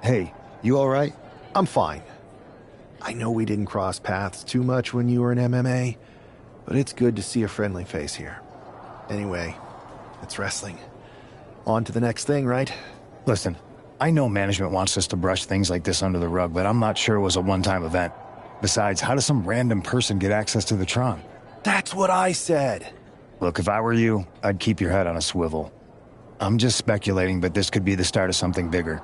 Hey, you all right? I'm fine. I know we didn't cross paths too much when you were in MMA, but it's good to see a friendly face here. Anyway, it's wrestling. On to the next thing, right? Listen, I know management wants us to brush things like this under the rug, but I'm not sure it was a one-time event. Besides, how does some random person get access to the Tron? That's what I said. Look, if I were you, I'd keep your head on a swivel. I'm just speculating, but this could be the start of something bigger.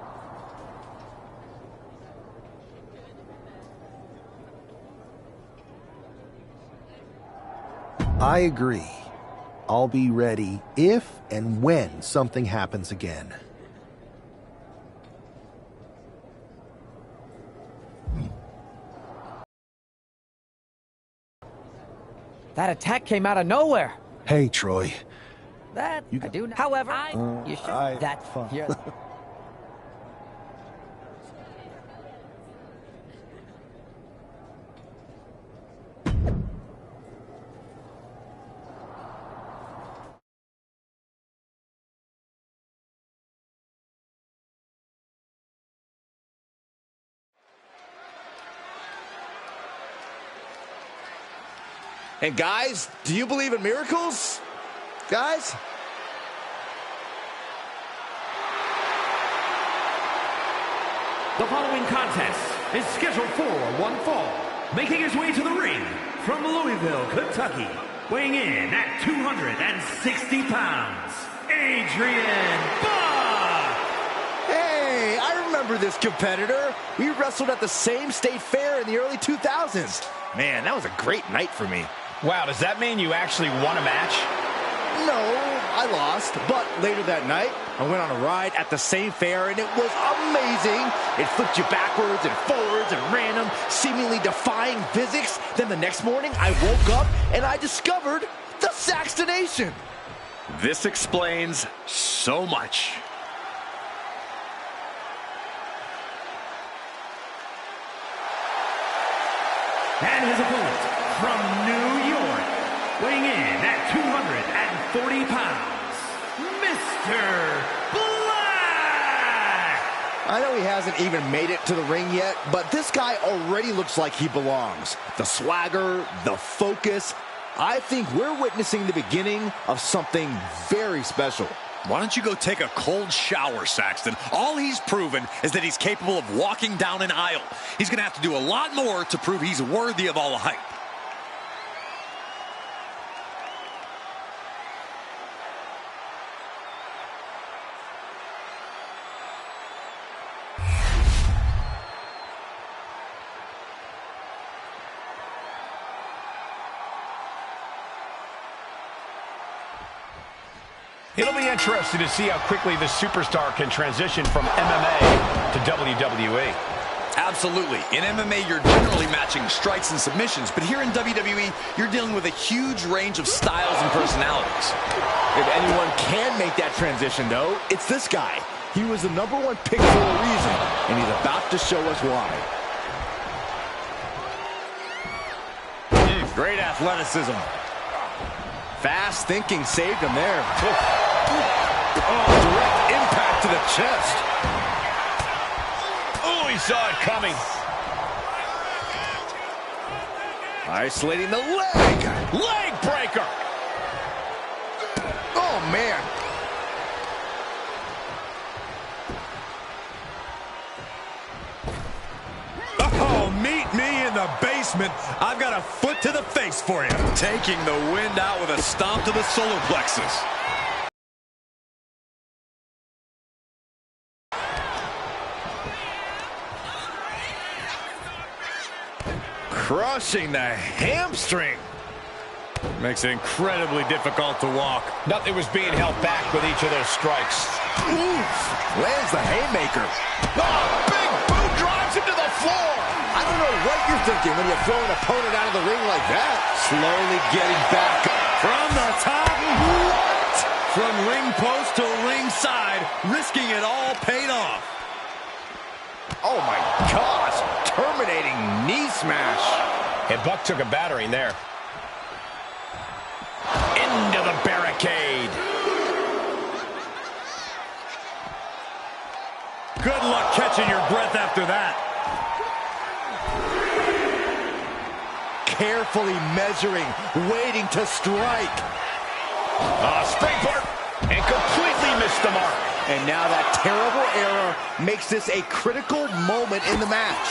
I agree. I'll be ready if and when something happens again. That attack came out of nowhere. Hey, Troy. That I do. However, you should. That's fun. And guys, do you believe in miracles? Guys? The following contest is scheduled for one fall. Making his way to the ring from Louisville, Kentucky, weighing in at 260 pounds, Adrian Buck! Hey, I remember this competitor. We wrestled at the same state fair in the early 2000s. Man, that was a great night for me. Wow, does that mean you actually won a match? No, I lost. But later that night, I went on a ride at the same fair, and it was amazing. It flipped you backwards and forwards and random, seemingly defying physics. Then the next morning, I woke up, and I discovered the Saxtonation. This explains so much. And his opponent from New York, weighing in at 240 pounds, Mr. Black! I know he hasn't even made it to the ring yet, but this guy already looks like he belongs. The swagger, the focus. I think we're witnessing the beginning of something very special. Why don't you go take a cold shower, Saxton? All he's proven is that he's capable of walking down an aisle. He's going to have to do a lot more to prove he's worthy of all the hype. It'll be interesting to see how quickly the superstar can transition from MMA to WWE. Absolutely. In MMA, you're generally matching strikes and submissions, but here in WWE, you're dealing with a huge range of styles and personalities. If anyone can make that transition, though, it's this guy. He was the #1 pick for a reason, and he's about to show us why. Great athleticism. Fast thinking saved him there. Oh, direct impact to the chest. Oh, he saw it coming. Isolating the leg. Leg breaker. Oh, man. Oh, meet me in the basement. I've got a foot to the face for you. Taking the wind out with a stomp to the solar plexus. Crushing the hamstring. Makes it incredibly difficult to walk. Nothing was being held back with each of those strikes. Oof. Lands the haymaker. Oh, big boot drives him to the floor. I don't know what you're thinking when you throw an opponent out of the ring like that. Slowly getting back. From the top. What? From ring post to ringside, risking it all paid off. Oh, my gosh. Terminating knee smash. And Buck took a battering there. Into the barricade. Good luck catching your breath after that. Carefully measuring, waiting to strike. Springboard, and completely missed the mark. And now that terrible error makes this a critical moment in the match.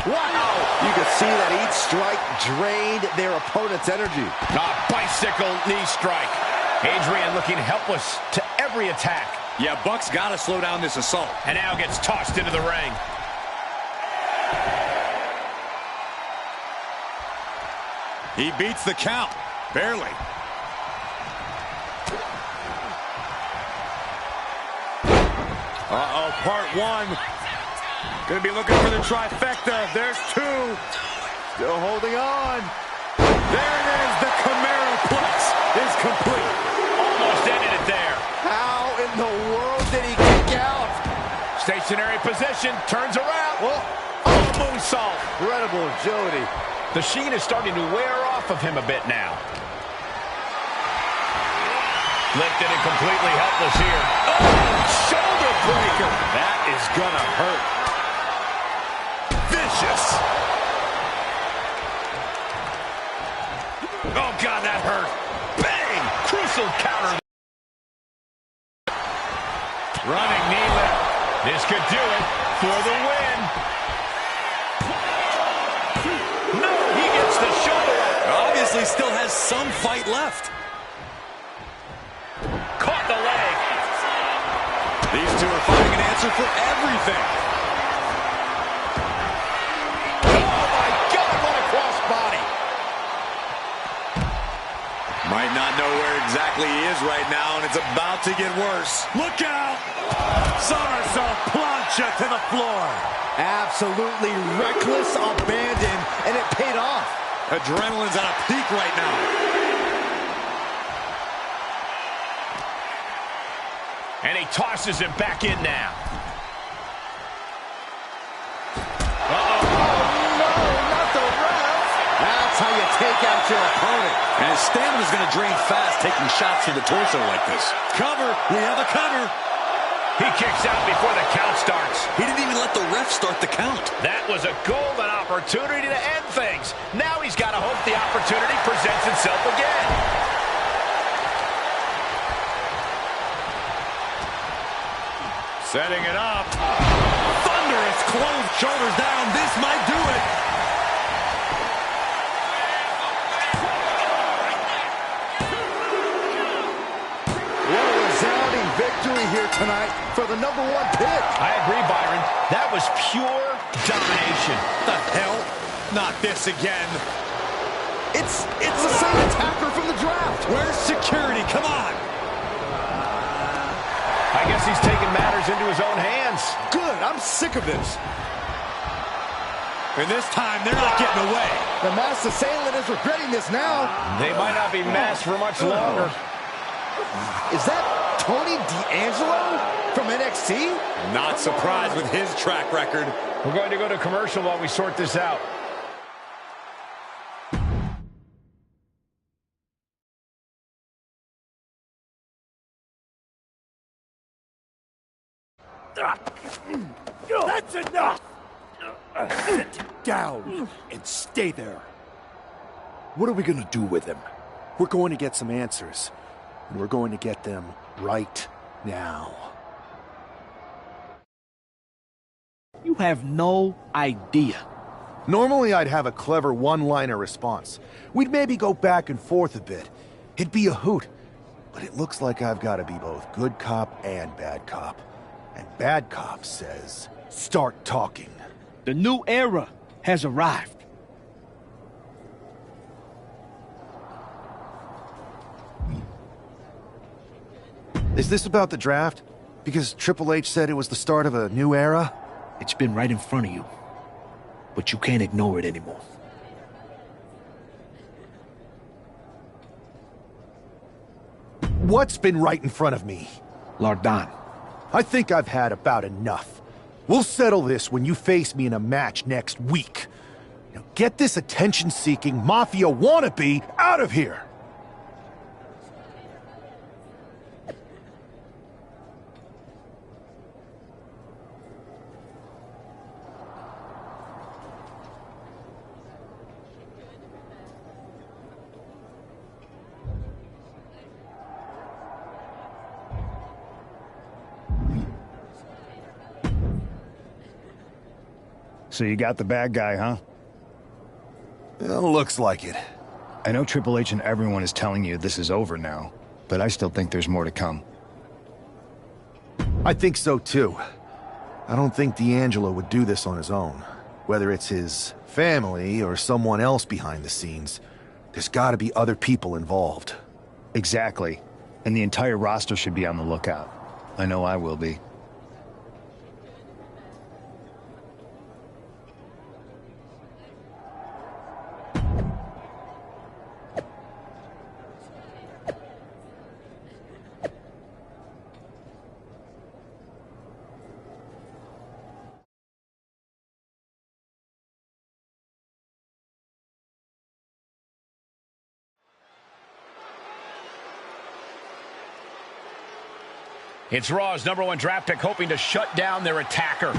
Wow! You can see that each strike drained their opponent's energy. Bicycle knee strike. Adrian looking helpless to every attack. Yeah, Buck's got to slow down this assault. And now gets tossed into the ring. He beats the count. Barely. Uh-oh, part one. Gonna be looking for the trifecta. There's two. Still holding on. There it is. The Camaro Plex is complete. Almost ended it there. How in the world did he kick out? Stationary position. Turns around. Well, Moonsault. incredible agility. The sheen is starting to wear off of him a bit now. Lifted and completely helpless here. Oh, shoulder breaker. That is gonna hurt. Vicious. Oh, God, that hurt. Bang! Crucial counter. Running knee lift. This could do it for the win. No, he gets the shoulder up. Obviously still has some fight left. Caught the leg. These two are finding an answer for everything. Oh, my God, what a crossbody. Might not know where exactly he is right now, and it's about to get worse. Look out! Somersault plancha to the floor. Absolutely reckless abandon, and it paid off. Adrenaline's at a peak right now. And he tosses him back in now. Oh, no, not the ref. That's how you take out your opponent. And his stamina's going to drain fast, taking shots to the torso like this. Cover. We have a cover. He kicks out before the count starts. He didn't even let the ref start the count. That was a golden opportunity to end things. Now he's got to hope the opportunity presents itself again. Setting it up. Thunderous close, shoulders down. This might do it. What a resounding victory here tonight for the #1 pick. I agree, Byron. That was pure domination. The hell? Not this again. It's the same attacker from the draft. Where's security? Come on. I guess he's taking matters into his own hands. Good, I'm sick of this. And this time, they're not getting away. The masked assailant is regretting this now. They might not be masked for much longer. Is that Tony D'Angelo from NXT? Not surprised with his track record. We're going to go to commercial while we sort this out. That's enough! Sit down and stay there. What are we going to do with him? We're going to get some answers, and we're going to get them right now. You have no idea. Normally, I'd have a clever one-liner response. We'd maybe go back and forth a bit. It'd be a hoot. But it looks like I've got to be both good cop and bad cop. And bad cop says, start talking. The new era has arrived. Is this about the draft? Because Triple H said it was the start of a new era? It's been right in front of you, but you can't ignore it anymore. What's been right in front of me? Lardan. I think I've had about enough. We'll settle this when you face me in a match next week. Now get this attention-seeking Mafia wannabe out of here! So you got the bad guy, huh? Well, looks like it. I know Triple H and everyone is telling you this is over now, but I still think there's more to come. I think so too. I don't think D'Angelo would do this on his own. Whether it's his family or someone else behind the scenes, there's got to be other people involved. Exactly. And the entire roster should be on the lookout. I know I will be. It's Raw's #1 draft pick hoping to shut down their attacker.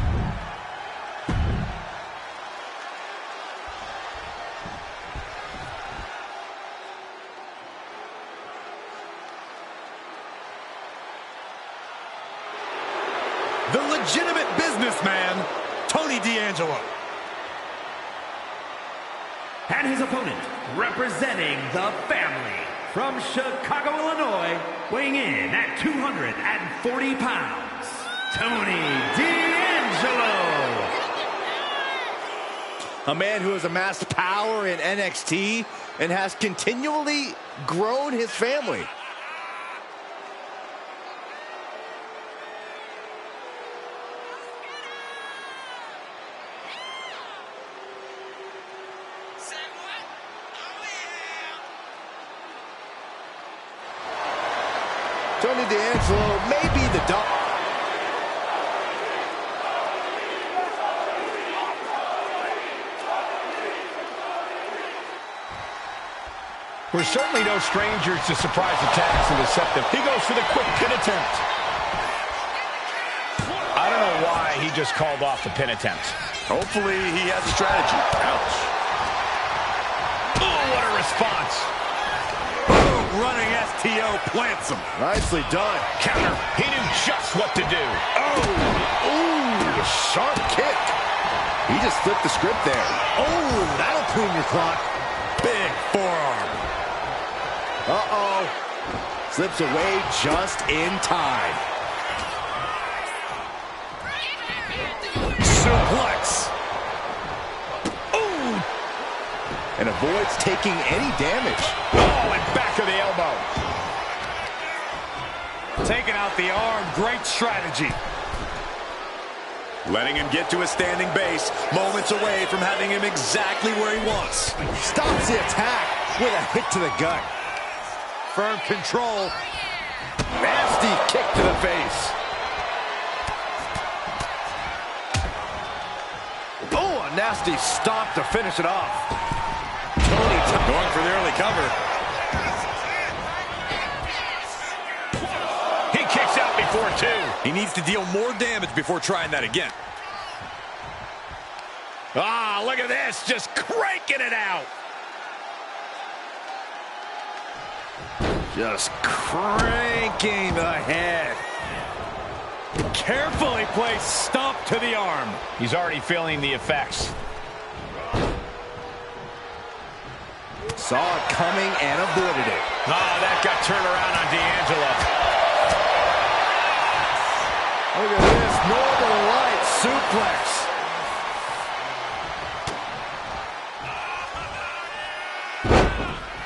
The legitimate businessman, Tony D'Angelo. And his opponent, representing the family, from Chicago, Illinois, weighing in at 240 pounds, Tony D'Angelo. A man who has amassed power in NXT and has continually grown his family. Tony D'Angelo may be the dog. We're certainly no strangers to surprise attacks and deceptive. He goes for the quick pin attempt. I don't know why he just called off the pin attempt. Hopefully he has a strategy. Ouch. Oh, what a response. Running STO plants him. Nicely done. Counter. He knew just what to do. Oh, ooh, sharp kick. He just flipped the script there. Oh, that'll clean your clock. Big forearm. Uh-oh. Slips away just in time. Suplex. Ooh. And avoids taking any damage. Oh, and back of the elbow. Taking out the arm. Great strategy. Letting him get to a standing base. Moments away from having him exactly where he wants. Stops the attack with a hit to the gut. Firm control. Nasty kick to the face. Oh, a nasty stomp to finish it off. Tony going for the early cover. He kicks out before two. He needs to deal more damage before trying that again. Ah, look at this. Just cranking it out. just cranking the head. Carefully placed stomp to the arm. He's already feeling the effects. Saw it coming and avoided it. Oh, that got turned around on D'Angelo. Look at this, Northern Light suplex.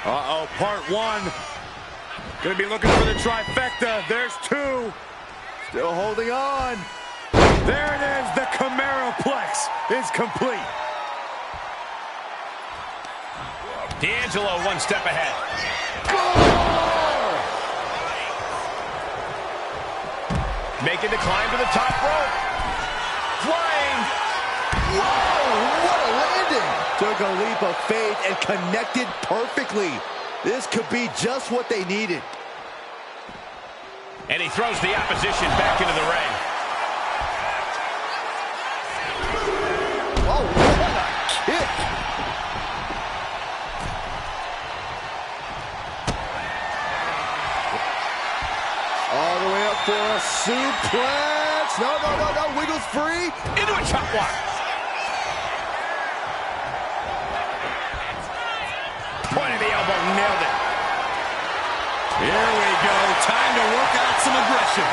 Uh-oh, part one. Gonna be looking for the trifecta. There's two. Still holding on. There it is. The Cameraplex is complete. D'Angelo one step ahead. Making the climb to the top rope. Flying. Whoa, what a landing. Took a leap of faith and connected perfectly. This could be just what they needed. And he throws the opposition back into the ring. Oh, what a kick. All the way up for a suplex. No. Wiggles free. Into a chop block. elbow nailed it. Here we go. Time to work out some aggression.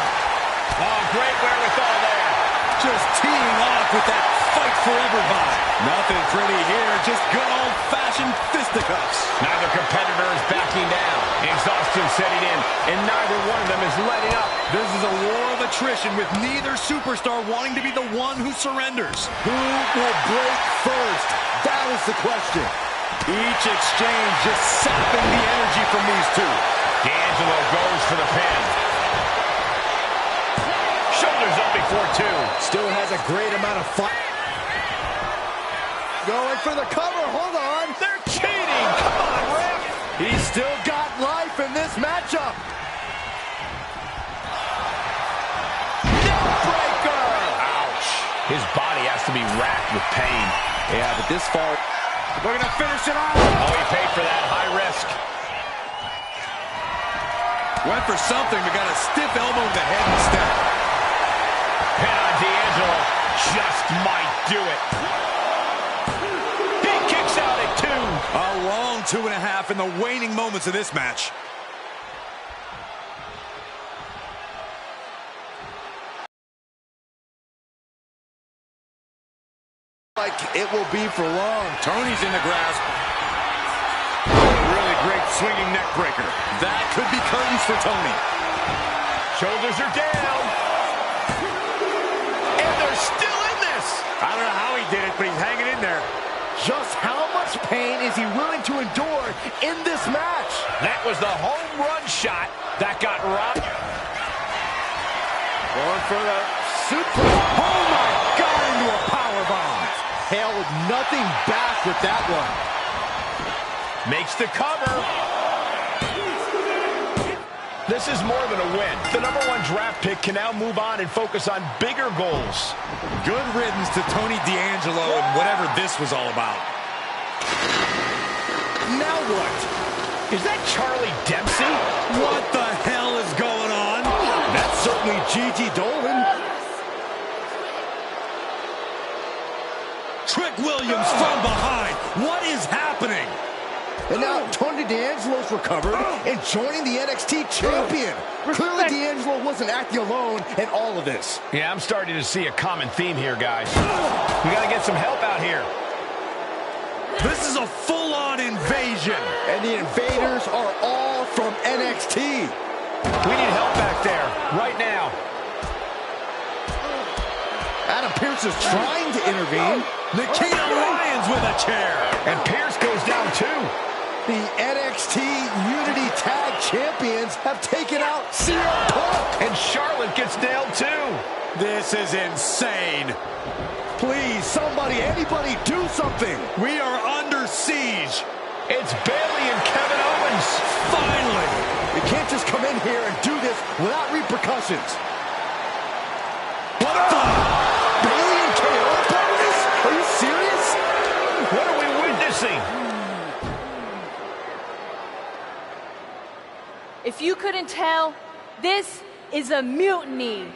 Oh, great wherewithal there. Just teeing off with that fight forever vibe. Nothing pretty here, just good old-fashioned fisticuffs. Neither competitor is backing down. Exhaustion setting in, and neither one of them is letting up. This is a war of attrition with neither superstar wanting to be the one who surrenders. Who will break first? That is the question. Each exchange just sapping the energy from these two. D'Angelo goes for the pin. Shoulders up before two. Still has a great amount of fun. Going for the cover. Hold on. They're cheating. Come on, ref. He's still got life in this matchup. Neckbreaker. Ouch. His body has to be racked with pain. Yeah, but this far. Looking to finish it off. Oh, he paid for that. High risk. Went for something, but got a stiff elbow to the head instead. Pin on D'Angelo. Just might do it. He kicks out at 2. A long 2.5 in the waning moments of this match. Like it will be for long. Tony's in the grasp. Really great swinging neck breaker. That could be curtains for Tony. Shoulders are down. And they're still in this. I don't know how he did it, but he's hanging in there. Just how much pain is he willing to endure in this match? That was the home run shot that got robbed. Going for the suplex. Oh my God, into a powerbomb. Held nothing back with that one. Makes the cover. This is more than a win. The #1 draft pick can now move on and focus on bigger goals. Good riddance to Tony D'Angelo and whatever this was all about. Now what? Is that Charlie Dempsey? What the hell is going on? That's certainly Gigi Dolan. Trick Williams from behind. What is happening? And now Tony D'Angelo's recovered and joining the NXT champion. Clearly D'Angelo wasn't acting alone in all of this. Yeah, I'm starting to see a common theme here, guys. We got to get some help out here. This is a full-on invasion. And the invaders are all from NXT. We need help back there, right now. Adam Pearce is trying to intervene. Nikita Lyons with a chair. And Pearce goes down too. The NXT Unity Tag Champions have taken out CM Punk. And Charlotte gets nailed too. This is insane. Please, somebody, anybody, do something. We are under siege. It's Bayley and Kevin Owens. Finally. You can't just come in here and do this without repercussions. What the? Bayley and KO are part of this? Are you serious? What are we witnessing? If you couldn't tell, this is a mutiny.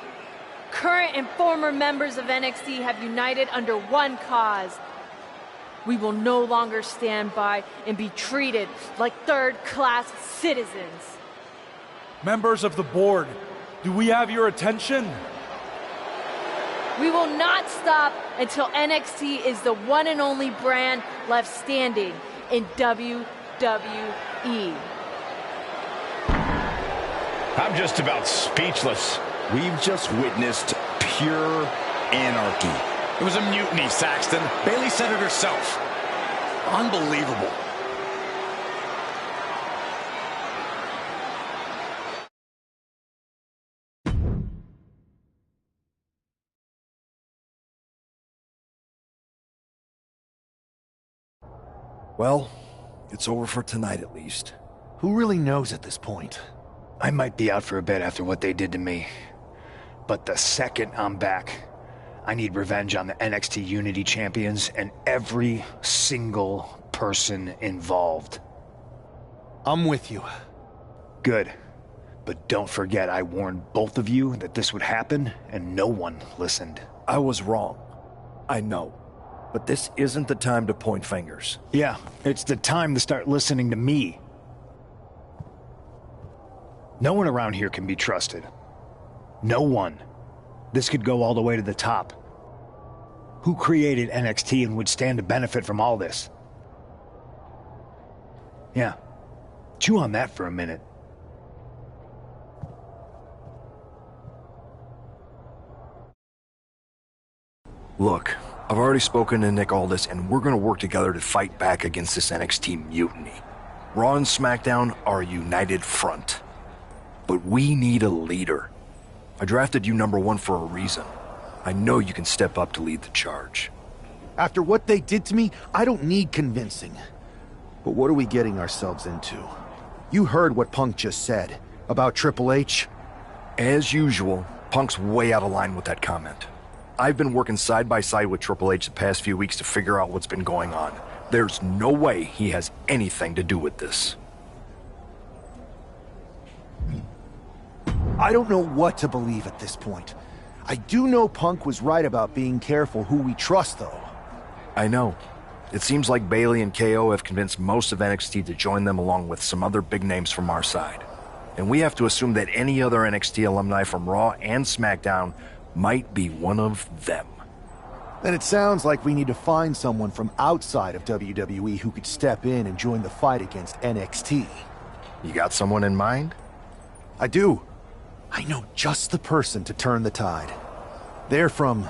Current and former members of NXT have united under one cause. We will no longer stand by and be treated like third-class citizens. Members of the board, do we have your attention? We will not stop until NXT is the one and only brand left standing in WWE. I'm just about speechless. We've just witnessed pure anarchy. It was a mutiny, Saxton. Bayley said it herself. Unbelievable. Well, it's over for tonight at least. Who really knows at this point? I might be out for a bit after what they did to me. But the second I'm back, I need revenge on the NXT Unity Champions and every single person involved. I'm with you. Good. But don't forget I warned both of you that this would happen, and no one listened. I was wrong. I know. But this isn't the time to point fingers. Yeah, it's the time to start listening to me. No one around here can be trusted. No one. This could go all the way to the top. Who created NXT and would stand to benefit from all this? Yeah. Chew on that for a minute. Look, I've already spoken to Nick Aldis, and we're gonna work together to fight back against this NXT mutiny. Raw and SmackDown are a united front. But we need a leader. I drafted you #1 for a reason. I know you can step up to lead the charge. After what they did to me, I don't need convincing. But what are we getting ourselves into? You heard what Punk just said about Triple H. As usual, Punk's way out of line with that comment. I've been working side by side with Triple H the past few weeks to figure out what's been going on. There's no way he has anything to do with this. I don't know what to believe at this point. I do know Punk was right about being careful who we trust, though. I know. It seems like Bayley and KO have convinced most of NXT to join them along with some other big names from our side. And we have to assume that any other NXT alumni from Raw and SmackDown might be one of them. Then it sounds like we need to find someone from outside of WWE who could step in and join the fight against NXT. You got someone in mind? I do. I know just the person to turn the tide. They're from...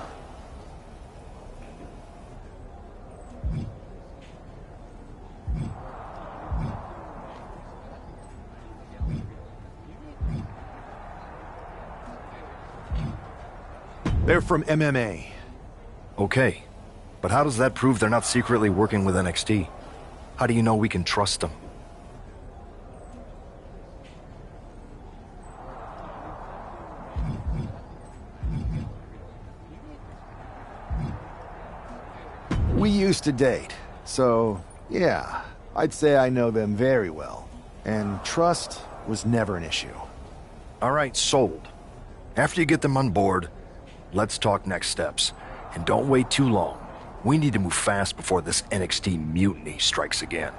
They're from MMA. Okay, but how does that prove they're not secretly working with NXT? How do you know we can trust them? We used to date, so yeah, I'd say I know them very well. And trust was never an issue. All right, sold. After you get them on board, let's talk next steps. And don't wait too long. We need to move fast before this NXT mutiny strikes again.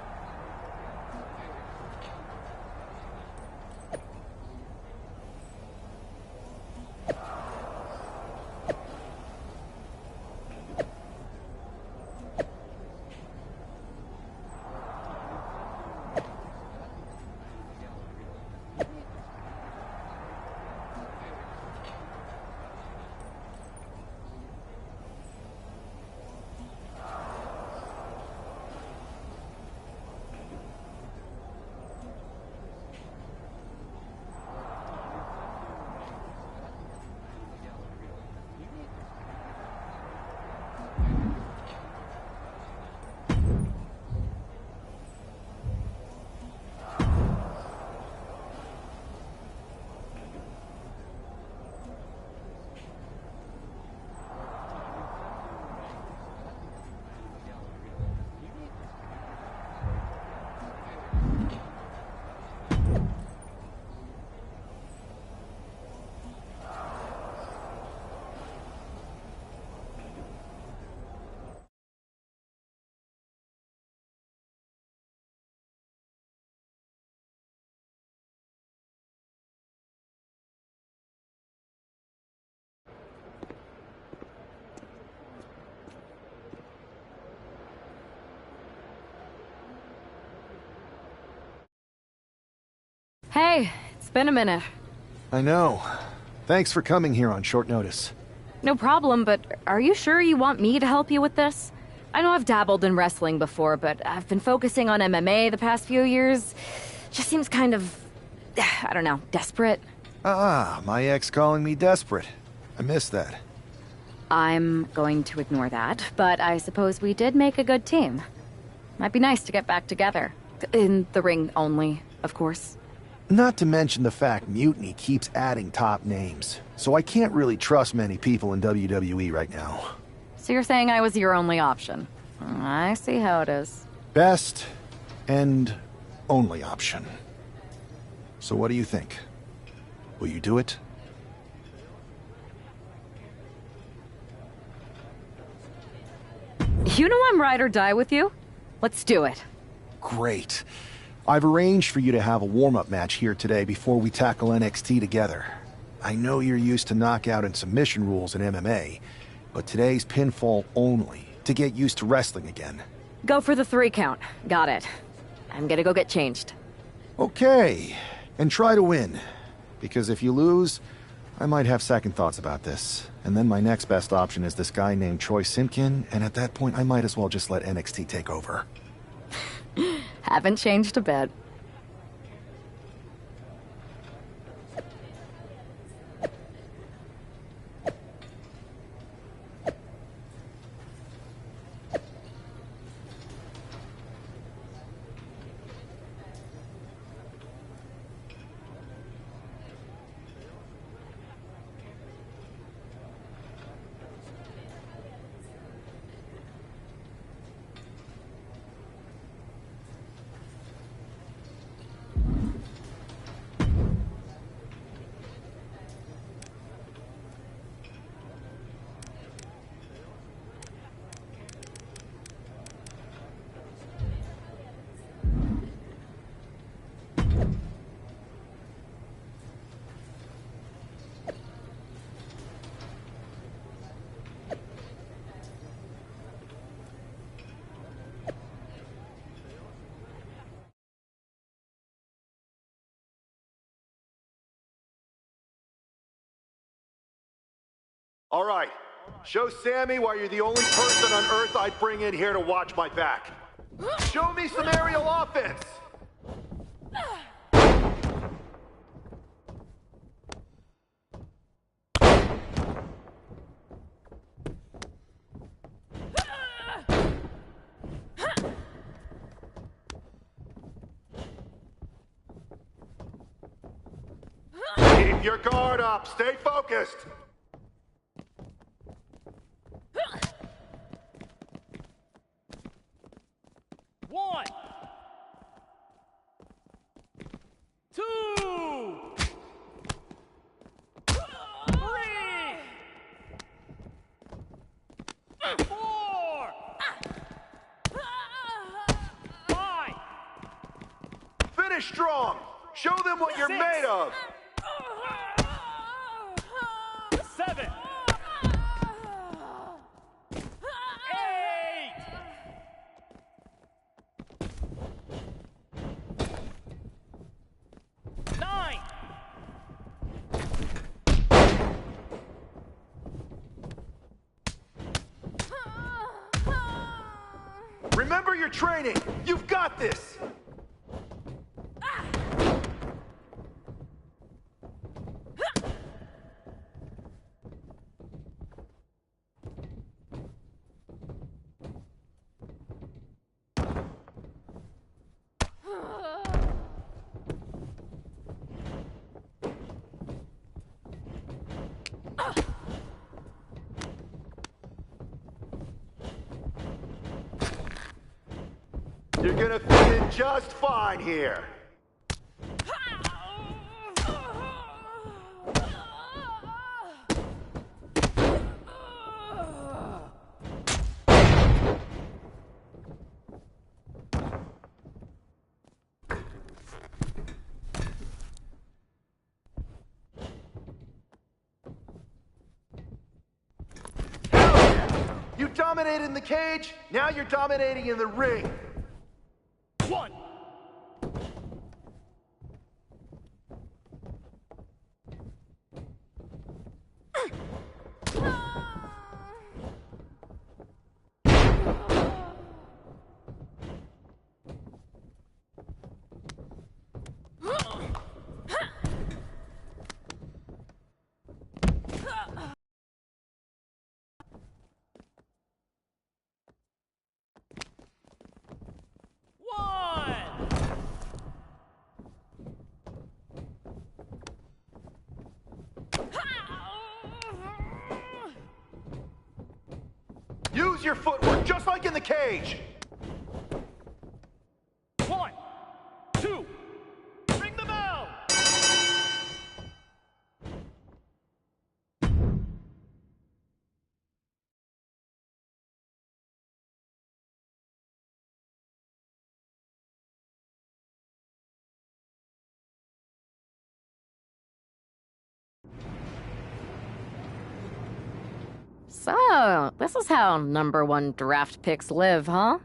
Hey, it's been a minute. I know. Thanks for coming here on short notice. No problem, but are you sure you want me to help you with this? I know I've dabbled in wrestling before, but I've been focusing on MMA the past few years. Just seems kind of, I don't know, desperate. My ex calling me desperate. I miss that. I'm going to ignore that, but I suppose we did make a good team. Might be nice to get back together. In the ring only, of course. Not to mention the fact Mutiny keeps adding top names, so I can't really trust many people in WWE right now. So you're saying I was your only option? I see how it is. Best and only option. So what do you think? Will you do it? You know I'm ride or die with you. Let's do it. Great. I've arranged for you to have a warm-up match here today before we tackle NXT together. I know you're used to knockout and submission rules in MMA, but today's pinfall only, to get used to wrestling again. Go for the 3 count. Got it. I'm gonna go get changed. Okay, and try to win. Because if you lose, I might have second thoughts about this. And then my next best option is this guy named Troy Simpkin, and at that point I might as well just let NXT take over. Haven't changed a bit. All right, show Sammy why you're the only person on Earth I'd bring in here to watch my back. Show me some aerial offense. Keep your guard up. Stay focused. One, two, three, four, five. Finish strong. Show them what you're made of. 7, 8. Remember your training. You've got this. You're gonna fit in just fine here. You dominated in the cage, now you're dominating in the ring. 1. Use your footwork just like in the cage. So, this is how #1 draft picks live, huh?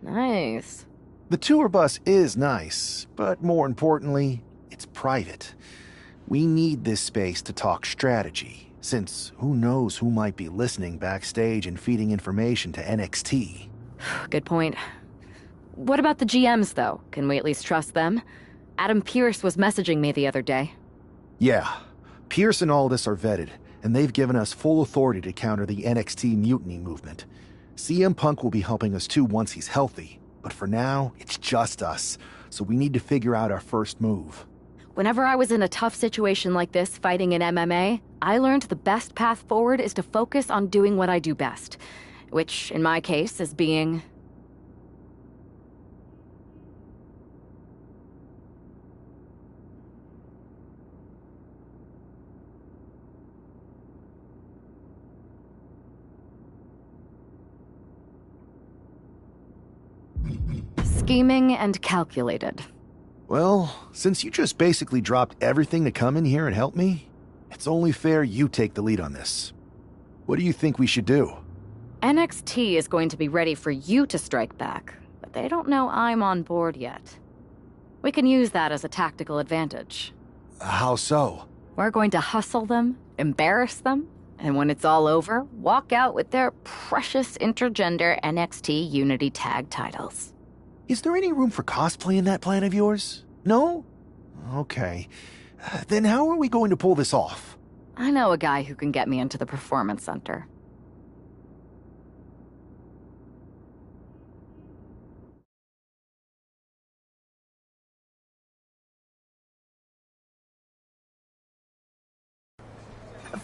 Nice. The tour bus is nice, but more importantly, it's private. We need this space to talk strategy, since who knows who might be listening backstage and feeding information to NXT. Good point. What about the GMs, though? Can we at least trust them? Adam Pearce was messaging me the other day. Yeah, Pierce and Aldis are vetted, and they've given us full authority to counter the NXT mutiny movement. CM Punk will be helping us too once he's healthy, but for now, it's just us, so we need to figure out our first move. Whenever I was in a tough situation like this fighting in MMA, I learned the best path forward is to focus on doing what I do best, which, in my case, is being... scheming and calculated. Well, since you just basically dropped everything to come in here and help me, it's only fair you take the lead on this. What do you think we should do? NXT is going to be ready for you to strike back, but they don't know I'm on board yet. We can use that as a tactical advantage. How so? We're going to hustle them, embarrass them, and when it's all over, walk out with their precious intergender NXT Unity Tag titles. Is there any room for cosplay in that plan of yours? No? Okay. Then how are we going to pull this off? I know a guy who can get me into the Performance Center.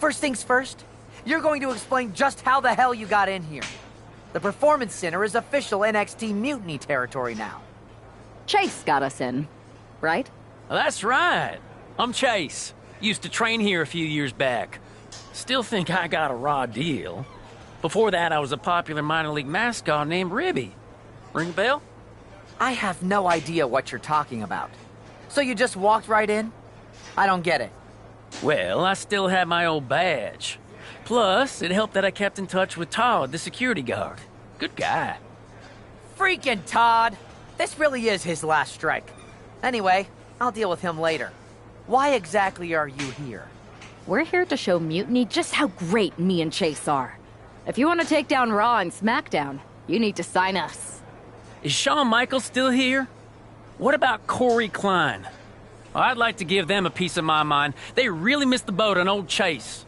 First things first, you're going to explain just how the hell you got in here. The Performance Center is official NXT Mutiny territory now. Chase got us in, right? That's right. I'm Chase. Used to train here a few years back. Still think I got a raw deal. Before that, I was a popular minor league mascot named Ribby. Ring a bell? I have no idea what you're talking about. So you just walked right in? I don't get it. Well, I still had my old badge. Plus, it helped that I kept in touch with Todd, the security guard. Good guy. Freaking Todd! This really is his last strike. Anyway, I'll deal with him later. Why exactly are you here? We're here to show Mutiny just how great me and Chase are. If you want to take down Raw and SmackDown, you need to sign us. Is Shawn Michaels still here? What about Corey Klein? Well, I'd like to give them a piece of my mind. They really missed the boat on old Chase.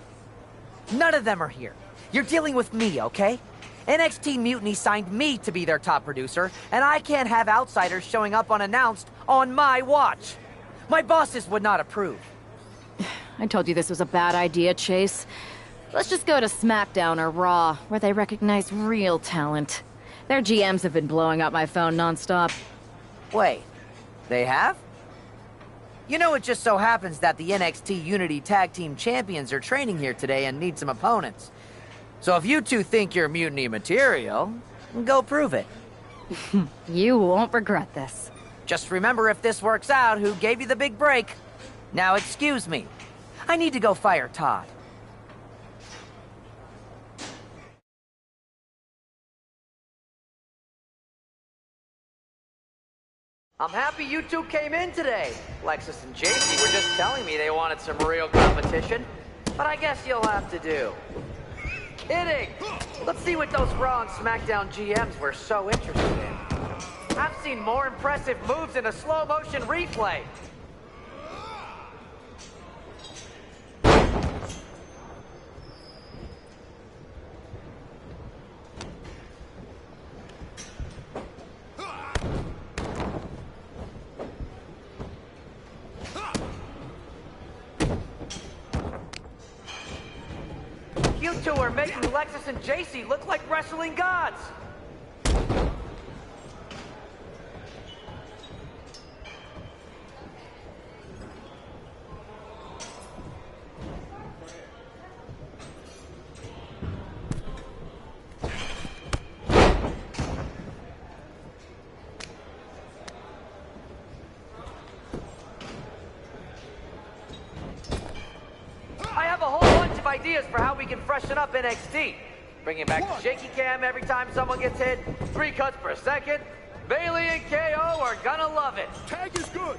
None of them are here. You're dealing with me, okay? NXT Mutiny signed me to be their top producer, and I can't have outsiders showing up unannounced on my watch. My bosses would not approve. I told you this was a bad idea, Chase. Let's just go to SmackDown or Raw, where they recognize real talent. Their GMs have been blowing up my phone nonstop. Wait, they have? You know, it just so happens that the NXT Unity Tag Team Champions are training here today and need some opponents. So if you two think you're Mutiny material, go prove it. You won't regret this. Just remember, if this works out, who gave you the big break. Now excuse me. I need to go fire Todd. I'm happy you two came in today. Lexus and JC were just telling me they wanted some real competition, but I guess you'll have to do. Kidding! Let's see what those Raw and SmackDown GMs were so interested in. I've seen more impressive moves in a slow-motion replay. You two are making Lexus and JC look like wrestling gods! I have a whole bunch of ideas for how we can freshen up NXT. Bringing back the shaky cam every time someone gets hit, 3 cuts per second. Bailey and KO are gonna love it. Tag is good.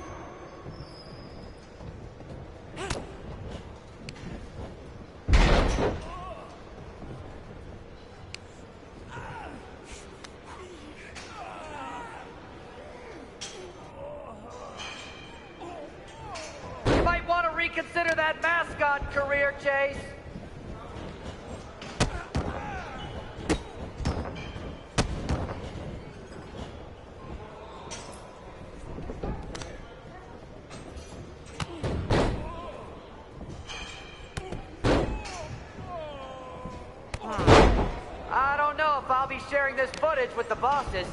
You might want to reconsider that mascot career, Chase. I don't know if I'll be sharing this footage with the bosses.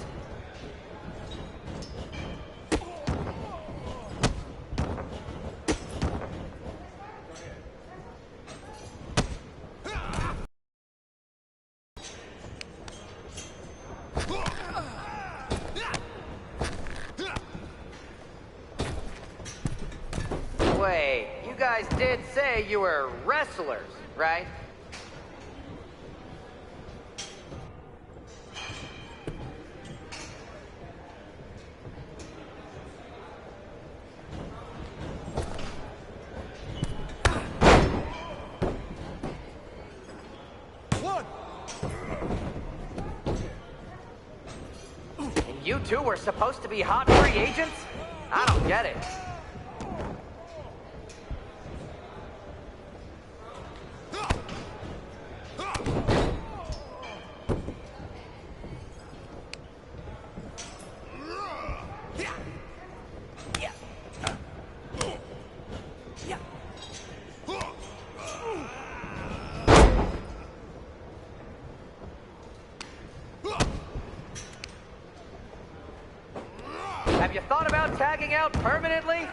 Wait, you guys did say you were wrestlers, right? And you two were supposed to be hot free agents? I don't get it. Have you thought about tagging out permanently?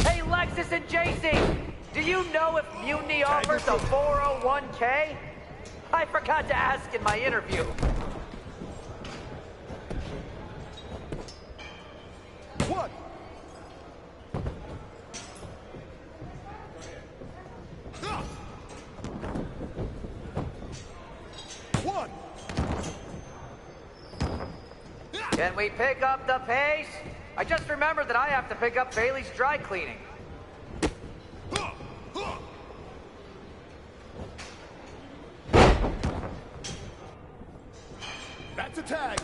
Hey, Lexus and JC, do you know if Mutiny offers a 401k? I forgot to ask in my interview. What? One. Can we pick up the pace? I just remembered that I have to pick up Bailey's dry cleaning. That's a tag.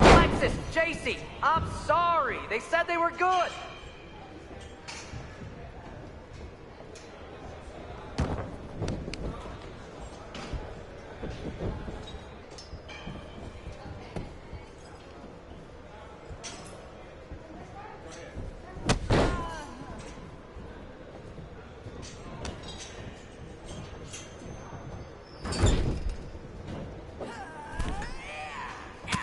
Lexus, JC, I'm sorry. They said they were good.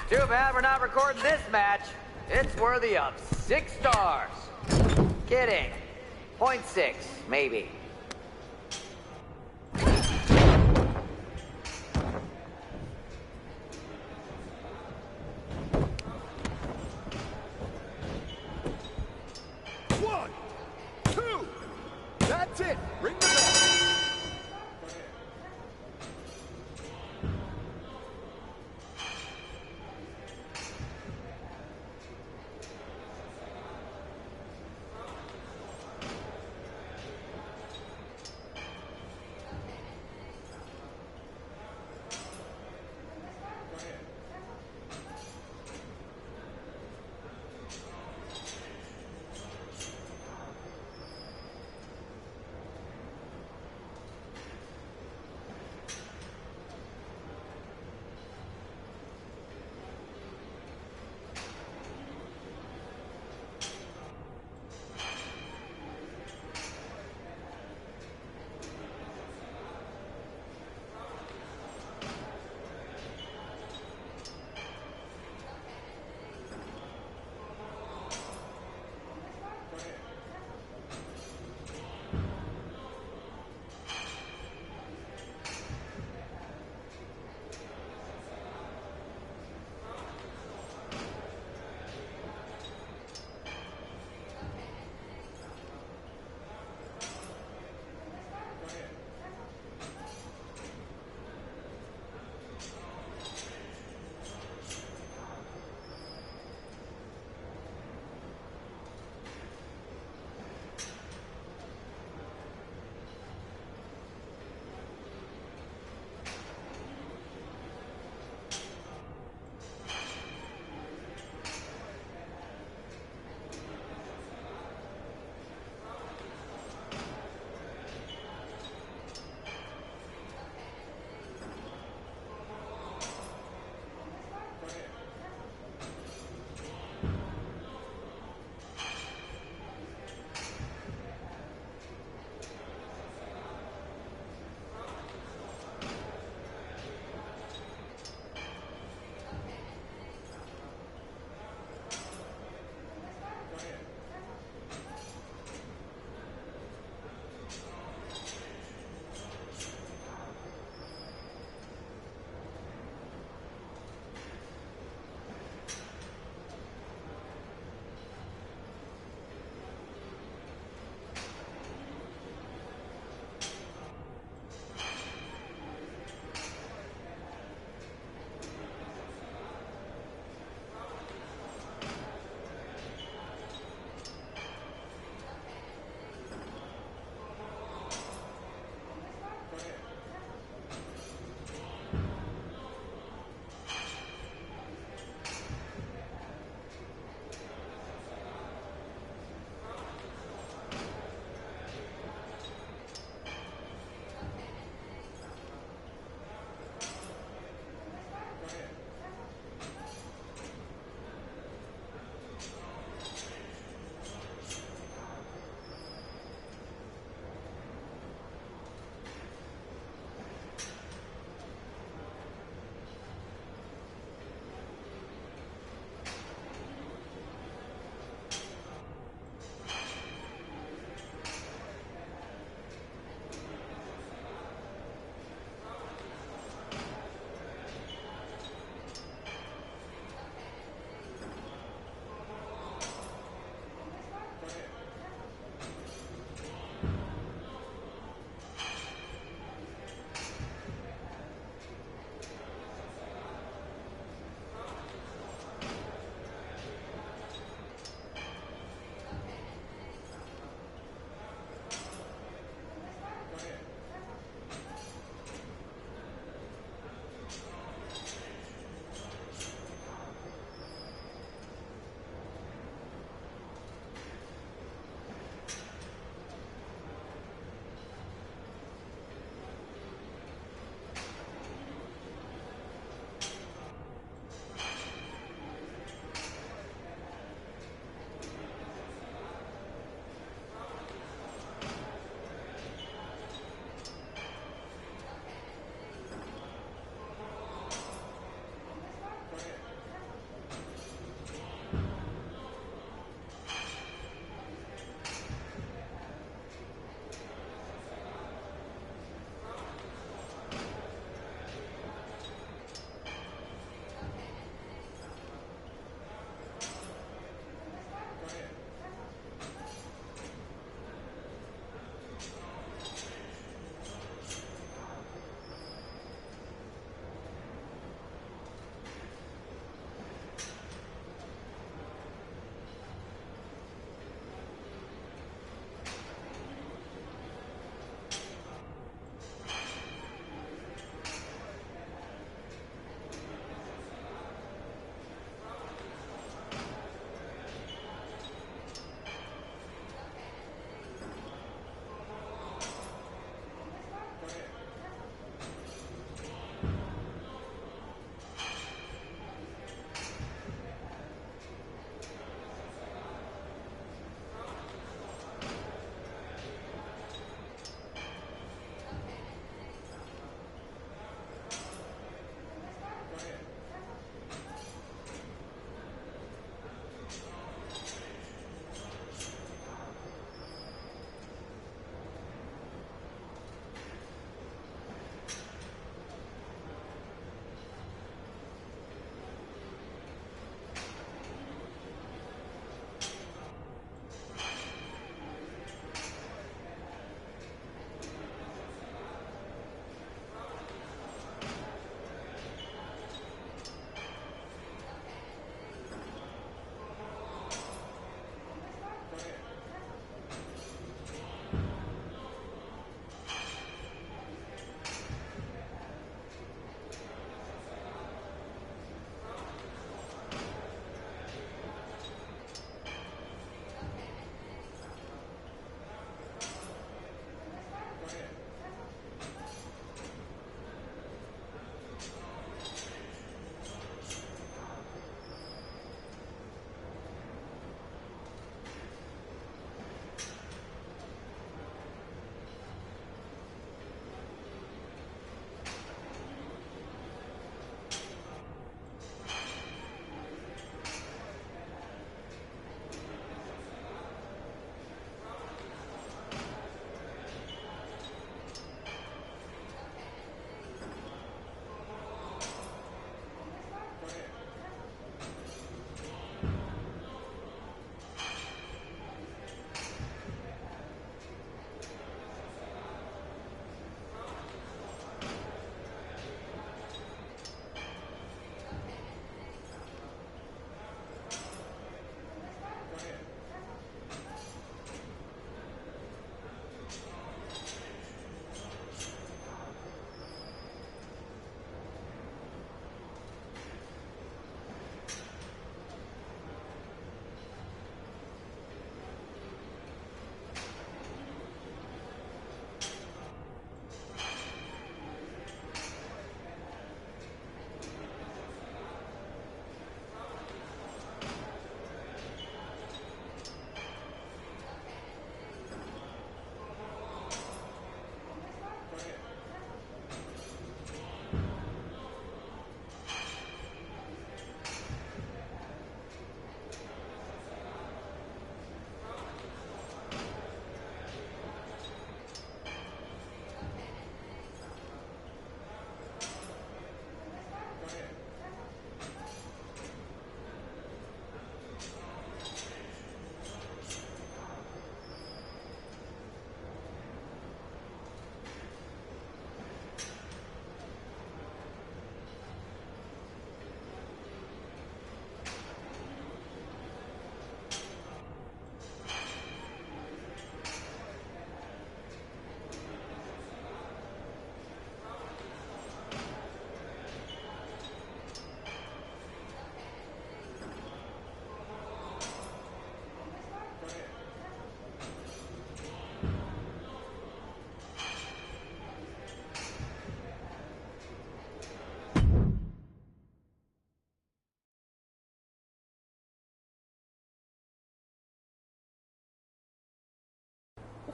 Too bad we're not recording this match. It's worthy of 6 stars. Kidding. 0.6, maybe. One, two. That's it. Ring the bell.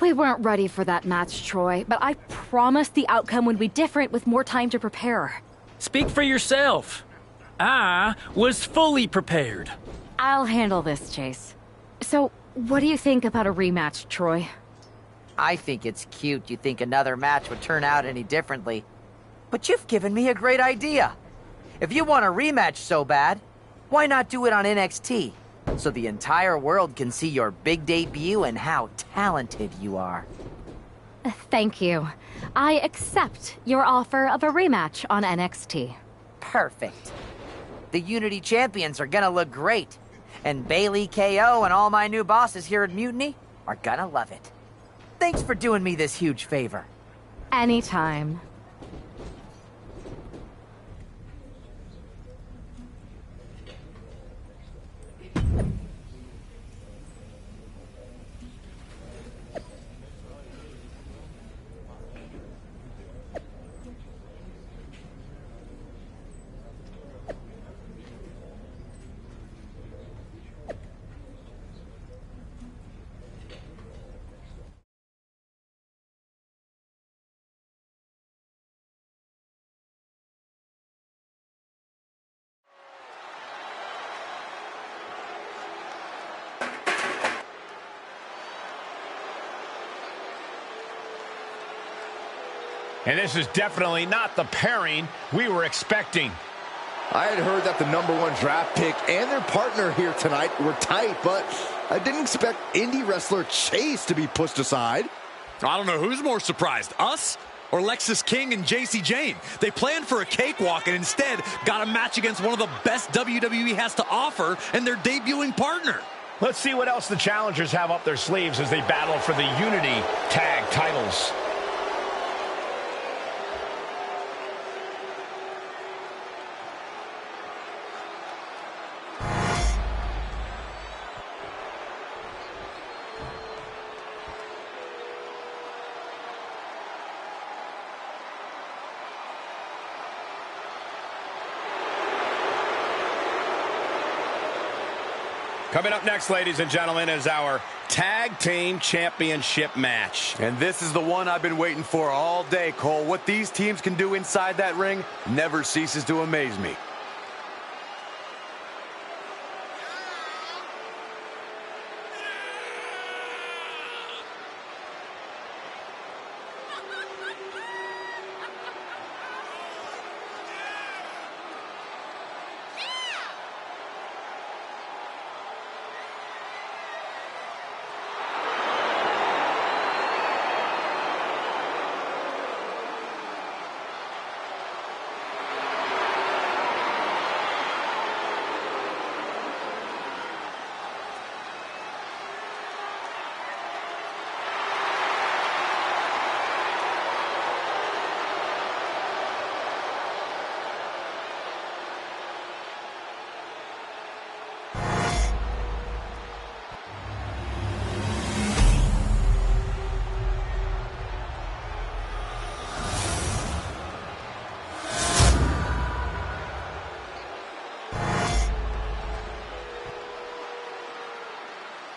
We weren't ready for that match, Troy, but I promise the outcome would be different with more time to prepare. Speak for yourself. I was fully prepared. I'll handle this, Chase. So, what do you think about a rematch, Troy? I think it's cute you think another match would turn out any differently. But you've given me a great idea. If you want a rematch so bad, why not do it on NXT? So the entire world can see your big debut and how talented you are. Thank you. I accept your offer of a rematch on NXT. Perfect. The Unity Champions are gonna look great. And Bailey, KO, and all my new bosses here at Mutiny are gonna love it. Thanks for doing me this huge favor. Anytime. And this is definitely not the pairing we were expecting. I had heard that the #1 draft pick and their partner here tonight were tight, but I didn't expect indie wrestler Chase to be pushed aside. I don't know who's more surprised, us or Lexis King and JC Jane. They planned for a cakewalk and instead got a match against one of the best WWE has to offer and their debuting partner. Let's see what else the challengers have up their sleeves as they battle for the Unity Tag titles. Coming up next, ladies and gentlemen, is our Tag Team Championship match. And this is the one I've been waiting for all day, Cole. What these teams can do inside that ring never ceases to amaze me.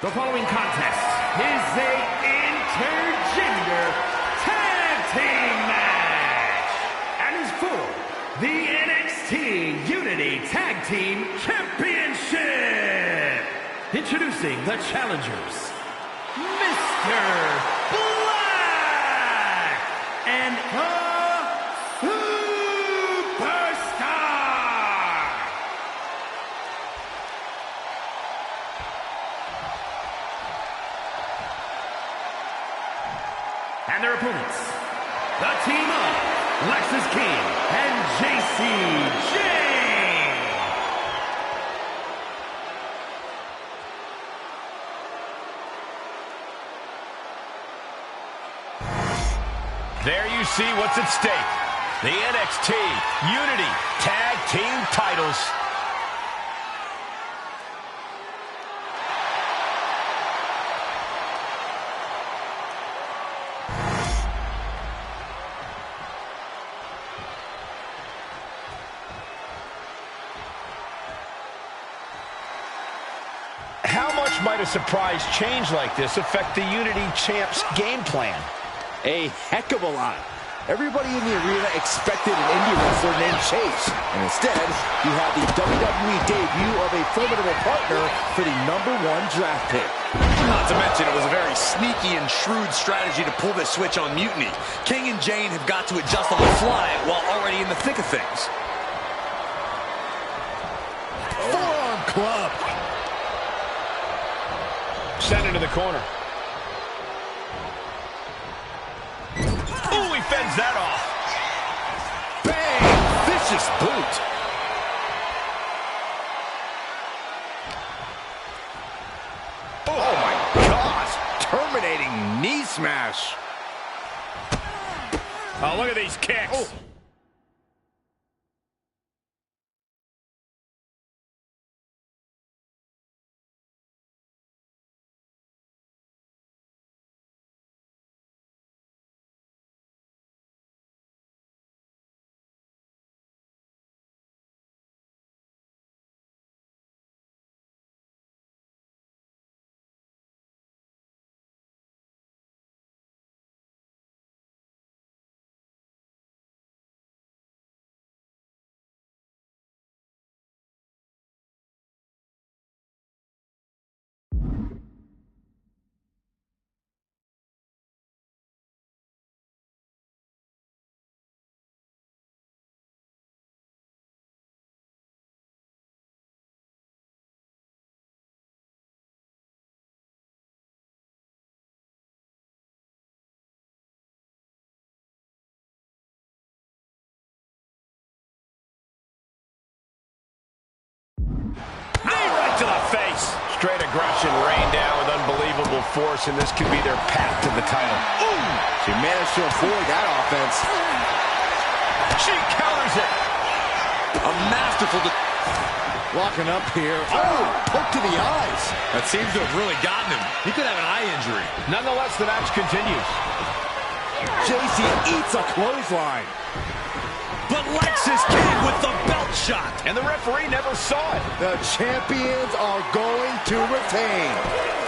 The following contest is a intergender tag team match and is for the NXT Unity Tag Team Championship. Introducing the challengers, Mr. Black and and their opponents, the team of Lexis King and JC Jane. There you see what's at stake. The NXT Unity Tag Team titles. How much might a surprise change like this affect the Unity Champs game plan? A heck of a lot. Everybody in the arena expected an indie wrestler named Chase, and instead, you have the WWE debut of a formidable partner for the #1 draft pick. Not to mention, it was a very sneaky and shrewd strategy to pull this switch on Mutiny. King and Jane have got to adjust on the fly while already in the thick of things. Forearm club. Sent into the corner. Ooh, he fends that off. Bang! Vicious boot. Oh my gosh! Terminating knee smash. Oh, look at these kicks. Oh. Knee right to the face. Straight aggression rained down with unbelievable force, and this could be their path to the title. Ooh! She managed to avoid that offense. She counters it. A masterful... Walking up here. Oh, poke to the eyes. That seems to have really gotten him. He could have an eye injury. Nonetheless, the match continues. JC eats a clothesline. But Lexis King with the belt shot. And the referee never saw it. The champions are going to retain.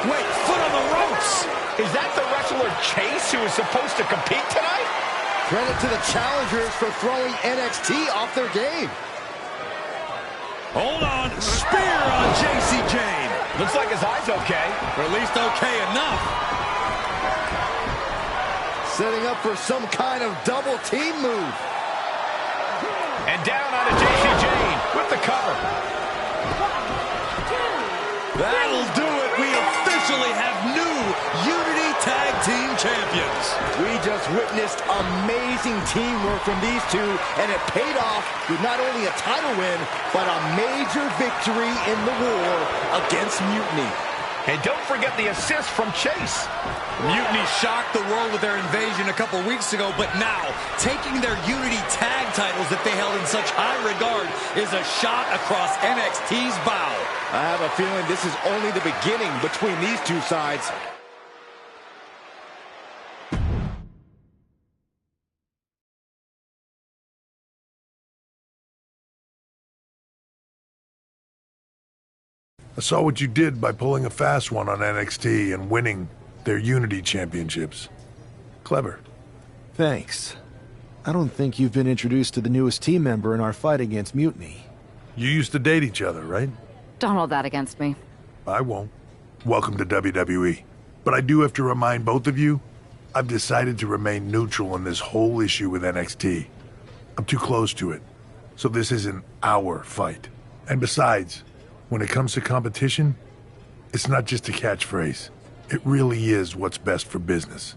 Wait, foot on the ropes. Is that the wrestler Chase who is supposed to compete tonight? Credit to the challengers for throwing NXT off their game. Hold on. Spear on JC Jane. Looks like his eye's okay. Or at least okay enough. Setting up for some kind of double team move. And down onto JC Jane with the cover. That'll do it. We officially have new Unity Tag Team Champions. We just witnessed amazing teamwork from these two, and it paid off with not only a title win, but a major victory in the war against Mutiny. And don't forget the assist from Chase. Mutiny shocked the world with their invasion a couple weeks ago, but now, taking their Unity tag titles that they held in such high regard is a shot across NXT's bow. I have a feeling this is only the beginning between these two sides. I saw what you did by pulling a fast one on NXT and winning their Unity championships. Clever. Thanks. I don't think you've been introduced to the newest team member in our fight against Mutiny. You used to date each other, right? Don't hold that against me. I won't. Welcome to WWE. But I do have to remind both of you, I've decided to remain neutral in this whole issue with NXT. I'm too close to it. So this isn't our fight. And besides, when it comes to competition, it's not just a catchphrase. It really is what's best for business.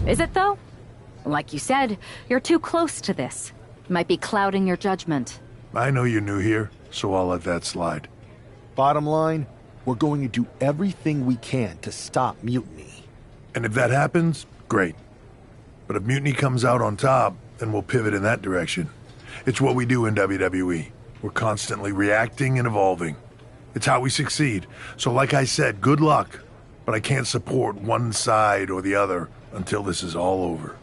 Is it, though? Like you said, you're too close to this. Might be clouding your judgment. I know you're new here, so I'll let that slide. Bottom line, we're going to do everything we can to stop Mutiny. And if that happens, great. But if Mutiny comes out on top, then we'll pivot in that direction. It's what we do in WWE. We're constantly reacting and evolving. It's how we succeed. So like I said, good luck. But I can't support one side or the other until this is all over.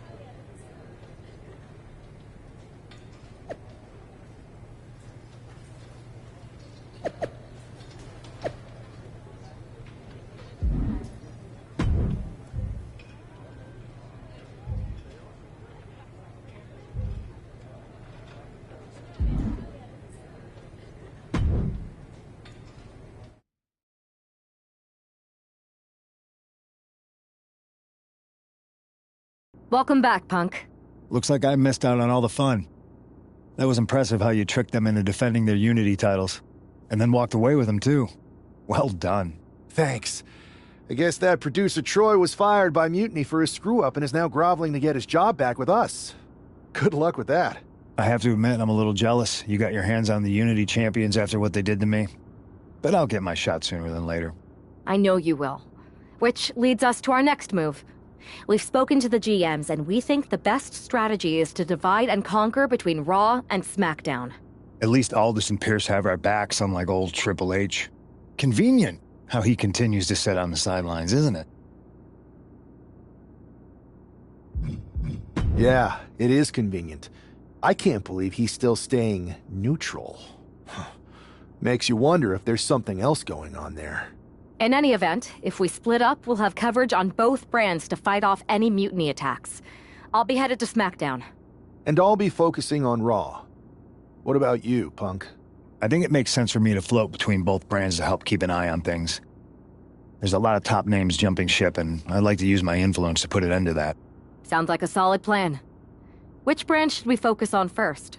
Welcome back, Punk. Looks like I missed out on all the fun. That was impressive how you tricked them into defending their Unity titles. And then walked away with them, too. Well done. Thanks. I guess that producer Troy was fired by Mutiny for his screw-up and is now groveling to get his job back with us. Good luck with that. I have to admit, I'm a little jealous. You got your hands on the Unity champions after what they did to me. But I'll get my shot sooner than later. I know you will. Which leads us to our next move. We've spoken to the GMs, and we think the best strategy is to divide and conquer between Raw and SmackDown. At least Aldous and Pierce have our backs, unlike old Triple H. Convenient how he continues to sit on the sidelines, isn't it? Yeah, it is convenient. I can't believe he's still staying neutral. Makes you wonder if there's something else going on there. In any event, if we split up, we'll have coverage on both brands to fight off any mutiny attacks. I'll be headed to SmackDown. And I'll be focusing on Raw. What about you, Punk? I think it makes sense for me to float between both brands to help keep an eye on things. There's a lot of top names jumping ship, and I'd like to use my influence to put an end to that. Sounds like a solid plan. Which brand should we focus on first?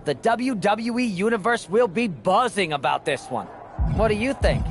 The WWE Universe will be buzzing about this one. What do you think?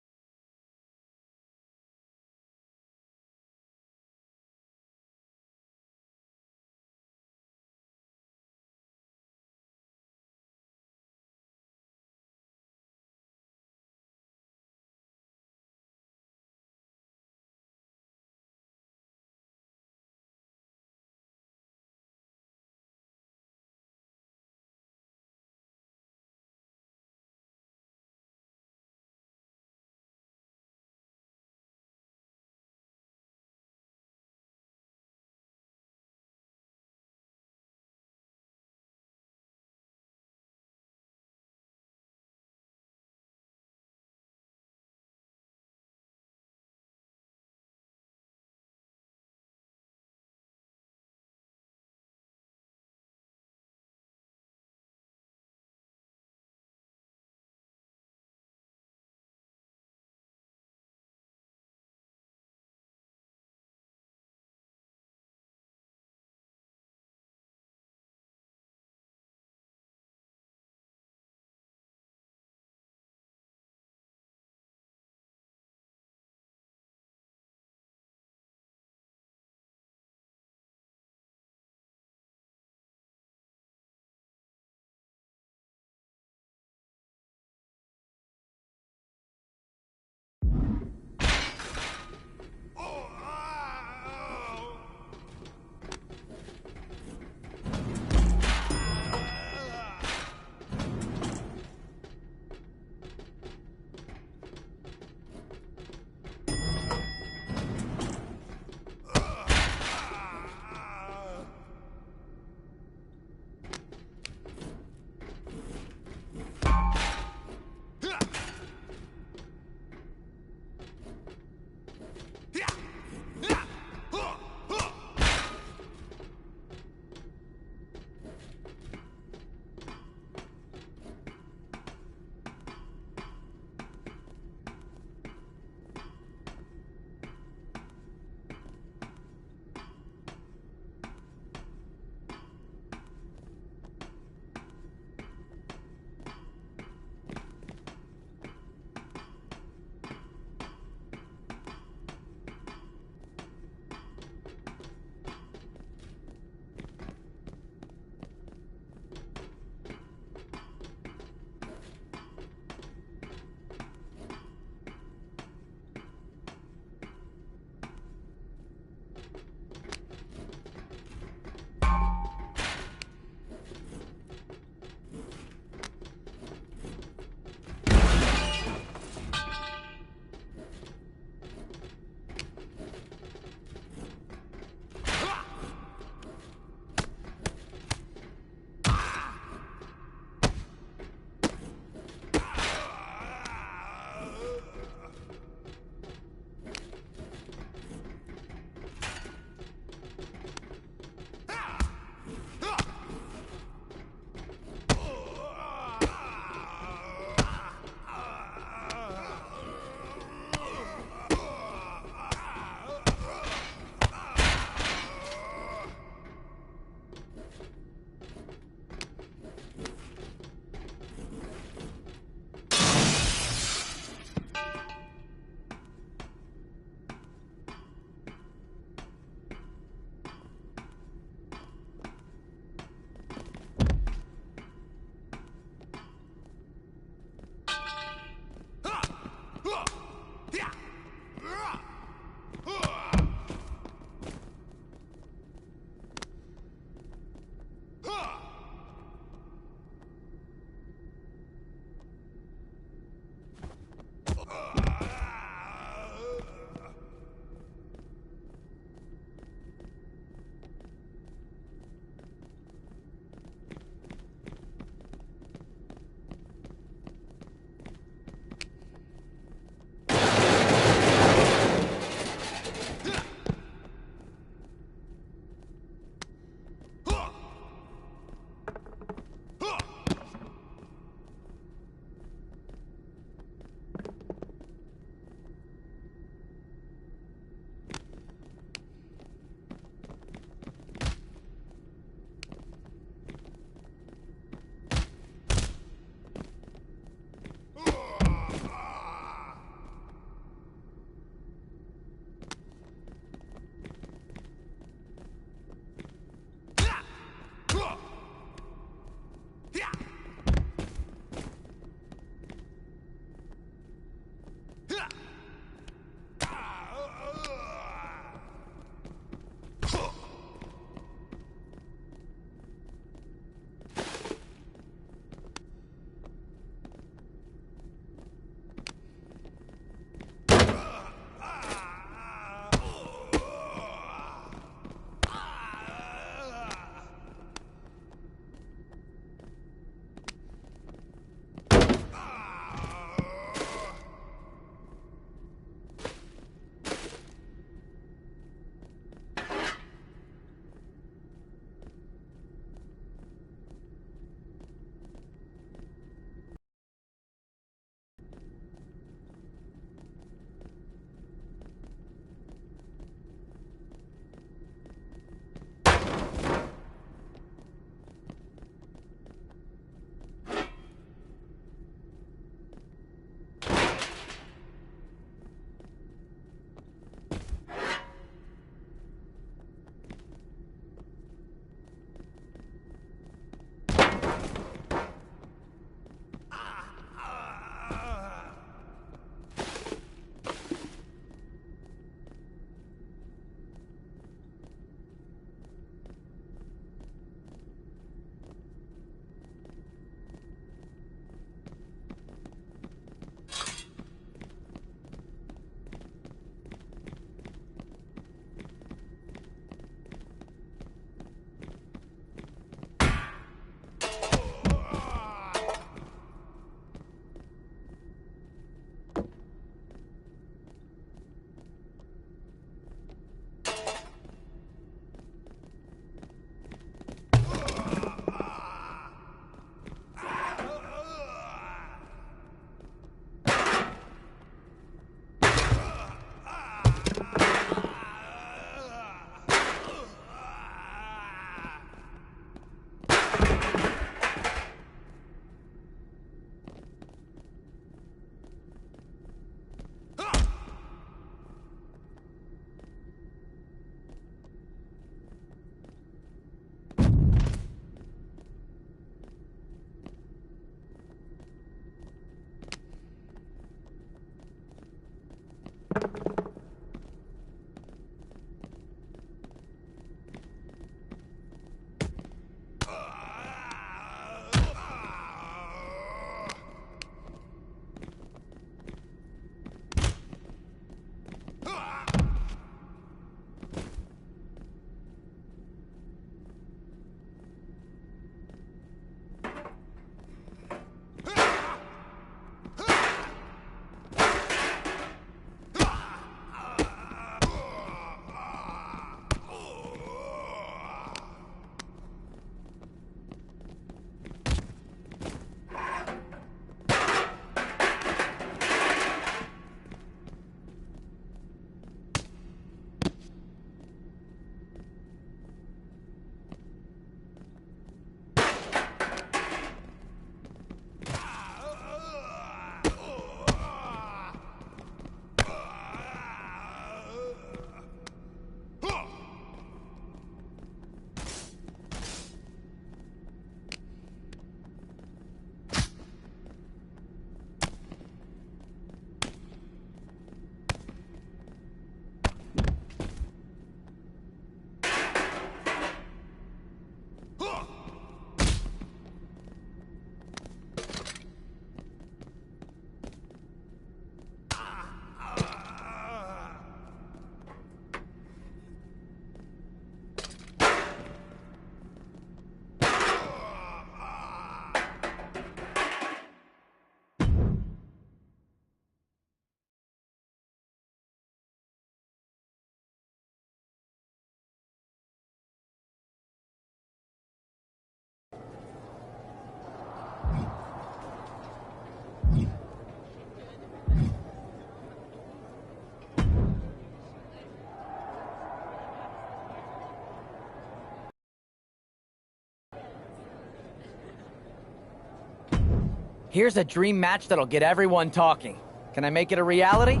Here's a dream match that'll get everyone talking. Can I make it a reality?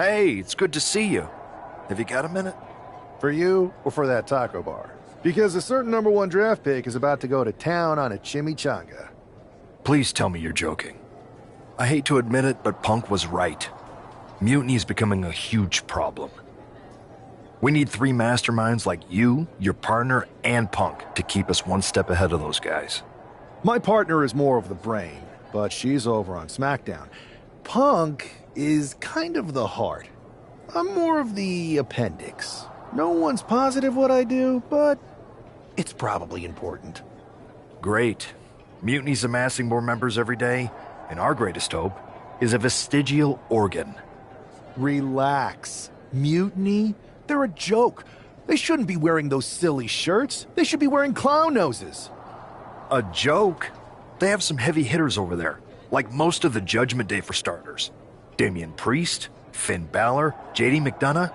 Hey, it's good to see you. Have you got a minute? For you or for that taco bar? Because a certain number 1 draft pick is about to go to town on a chimichanga. Please tell me you're joking. I hate to admit it, but Punk was right. Mutiny is becoming a huge problem. We need 3 masterminds like you, your partner, and Punk to keep us one step ahead of those guys. My partner is more of the brain, but she's over on SmackDown. Punk is kind of the heart. I'm more of the appendix. No one's positive what I do, but it's probably important. Great. Mutiny's amassing more members every day, and our greatest hope is a vestigial organ. Relax. Mutiny? They're a joke. They shouldn't be wearing those silly shirts. They should be wearing clown noses. A joke? They have some heavy hitters over there, like most of the Judgment Day for starters. Damian Priest, Finn Balor, JD McDonough.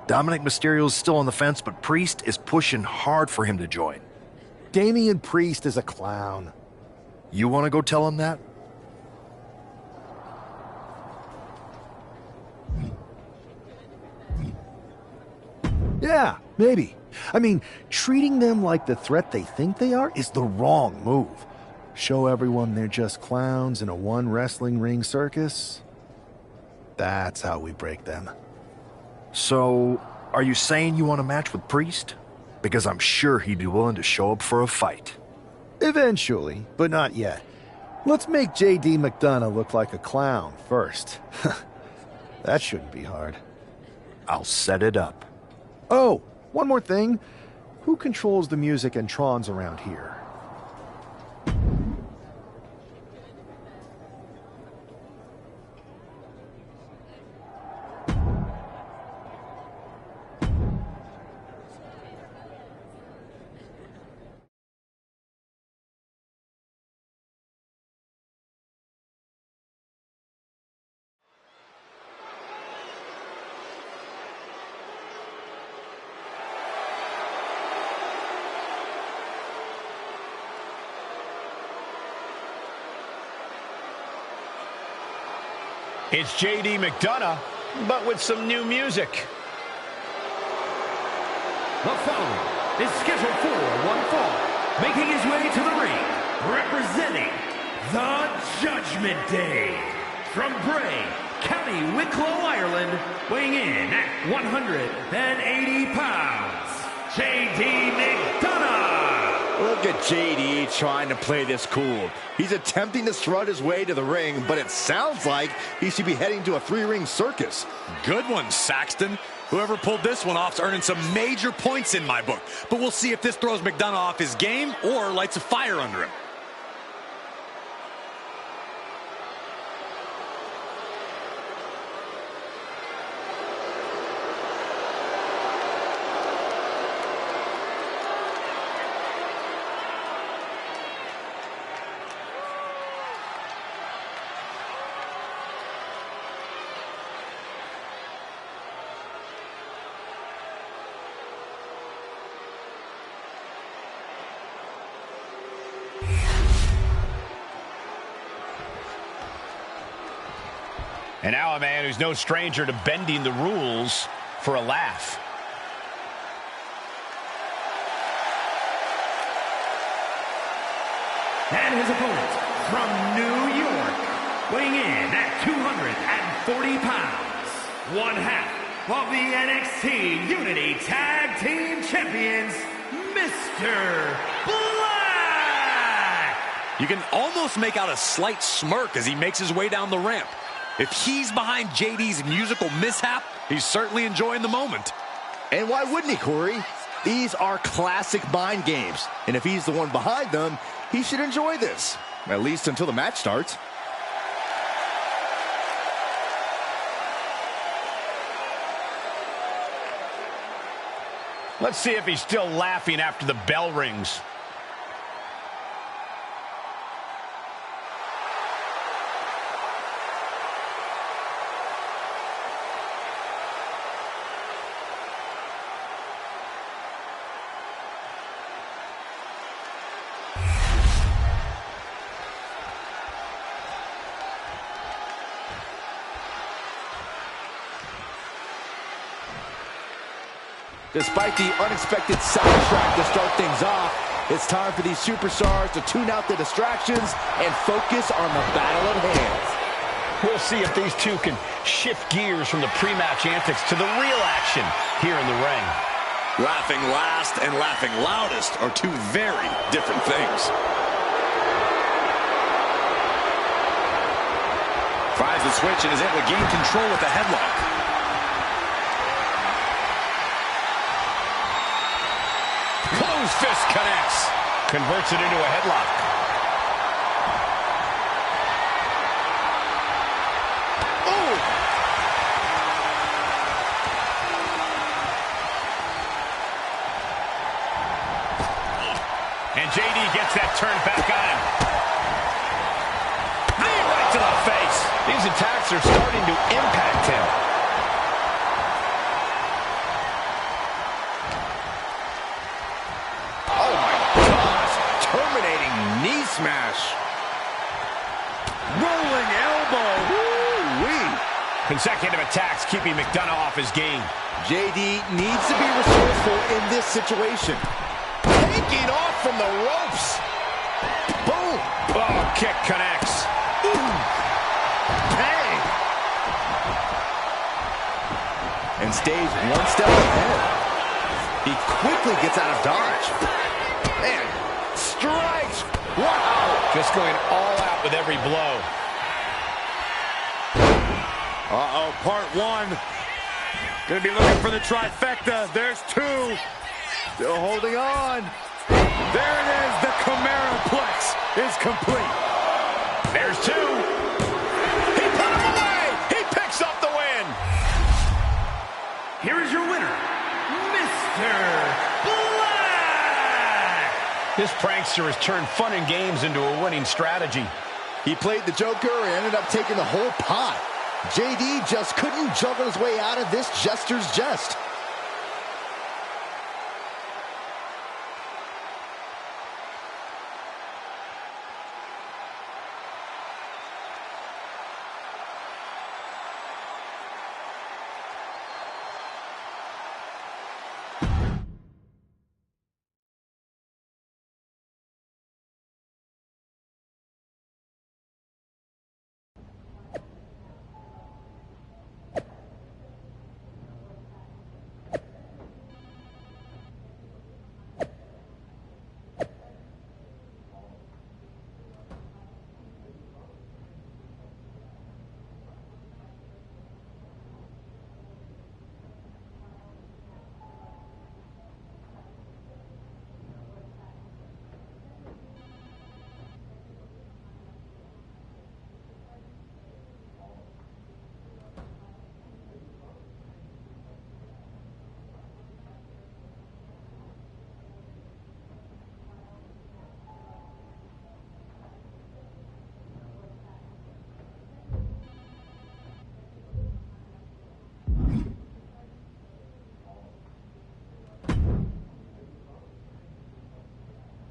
Dominic Mysterio's still on the fence, but Priest is pushing hard for him to join. Damian Priest is a clown. You want to go tell him that? Yeah, maybe. I mean, treating them like the threat they think they are is the wrong move. Show everyone they're just clowns in a one wrestling ring circus. That's how we break them. So, are you saying you want a match with Priest? Because I'm sure he'd be willing to show up for a fight. Eventually, but not yet. Let's make JD McDonough look like a clown first. That shouldn't be hard. I'll set it up. Oh, one more thing. Who controls the music and trons around here? It's JD McDonough, but with some new music. The following is scheduled for one fall, making his way to the ring, representing the Judgment Day. From Bray, County Wicklow, Ireland, weighing in at 180 pounds, JD McDonough. Look at JD trying to play this cool. He's attempting to strut his way to the ring, but it sounds like he should be heading to a 3-ring circus. Good one, Saxton. Whoever pulled this one off's earning some major points in my book. But we'll see if this throws McDonough off his game or lights a fire under him. And now a man who's no stranger to bending the rules for a laugh. And his opponent from New York, weighing in at 240 pounds, one half of the NXT Unity Tag Team Champions, Mr. Black! You can almost make out a slight smirk as he makes his way down the ramp. If he's behind JD's musical mishap, he's certainly enjoying the moment. And why wouldn't he, Corey? These are classic mind games. And if he's the one behind them, he should enjoy this. At least until the match starts. Let's see if he's still laughing after the bell rings. Despite the unexpected soundtrack to start things off, it's time for these superstars to tune out the distractions and focus on the battle at hand. We'll see if these two can shift gears from the pre-match antics to the real action here in the ring. Laughing last and laughing loudest are two very different things. Tries the switch and is able to gain control with the headlock. Closed fist connects. Converts it into a headlock. Oh! And JD gets that turned back on him. Knee right to the face. These attacks are starting to impact him. Oh my gosh! Terminating knee smash. Rolling elbow. Woo-wee. Consecutive attacks keeping McDonough off his game. JD needs to be resourceful in this situation. Taking off from the ropes. Boom. Oh, kick connects. Ooh. Bang. And stays one step ahead. He quickly gets out of dodge. And strikes. Wow. Just going all out with every blow. Uh-oh, part one. Gonna be looking for the trifecta. There's two. Still holding on. There it is. The Chimeraplex is complete. There's two. He put him away. He picks up the win. Here is your winner, Mr. Black! This prankster has turned fun and games into a winning strategy. He played the Joker and ended up taking the whole pot. JD just couldn't juggle his way out of this jester's jest.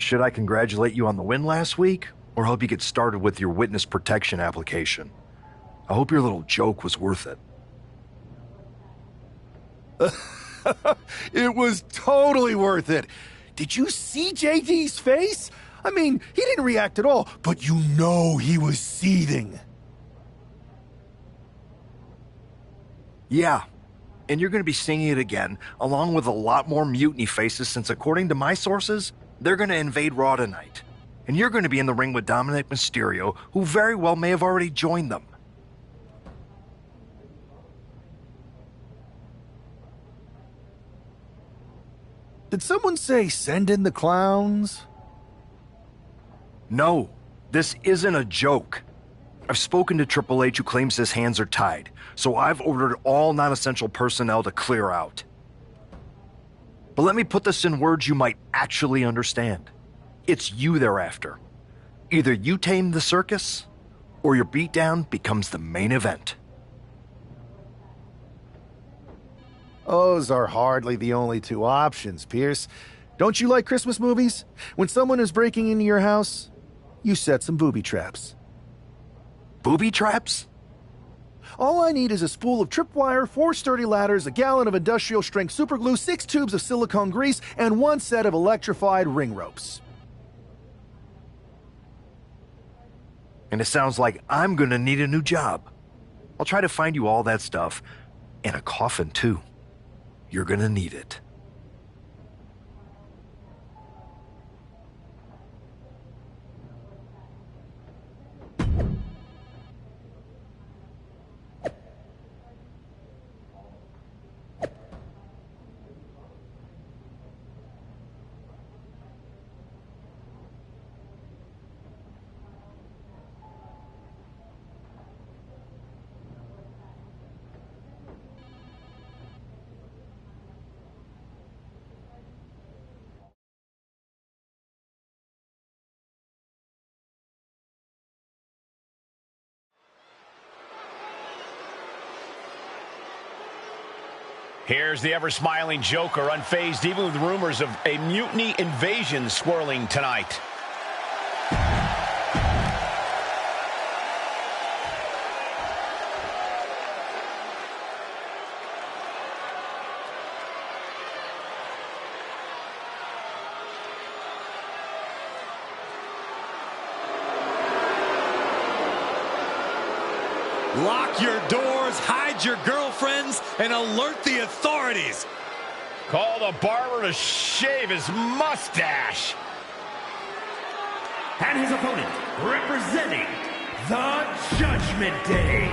Should I congratulate you on the win last week, or help you get started with your witness protection application? I hope your little joke was worth it. It was totally worth it. Did you see JD's face? I mean, he didn't react at all, but you know he was seething. Yeah, and you're going to be singing it again, along with a lot more mutiny faces, since according to my sources, they're going to invade Raw tonight. And you're going to be in the ring with Dominic Mysterio, who very well may have already joined them. Did someone say send in the clowns? No, this isn't a joke. I've spoken to Triple H, who claims his hands are tied, so I've ordered all non-essential personnel to clear out. But let me put this in words you might actually understand. It's you they're after. Either you tame the circus, or your beatdown becomes the main event. Those are hardly the only two options, Pierce. Don't you like Christmas movies? When someone is breaking into your house, you set some booby traps. Booby traps? All I need is a spool of tripwire, 4 sturdy ladders, a gallon of industrial-strength superglue, 6 tubes of silicone grease, and 1 set of electrified ring ropes. And it sounds like I'm gonna need a new job. I'll try to find you all that stuff, and a coffin too. You're gonna need it. Here's the ever-smiling Joker, unfazed even with rumors of a mutiny invasion swirling tonight. Lock your doors, hide your girlfriends, and alert the authorities. Call the barber to shave his mustache. And his opponent, representing the Judgment Day.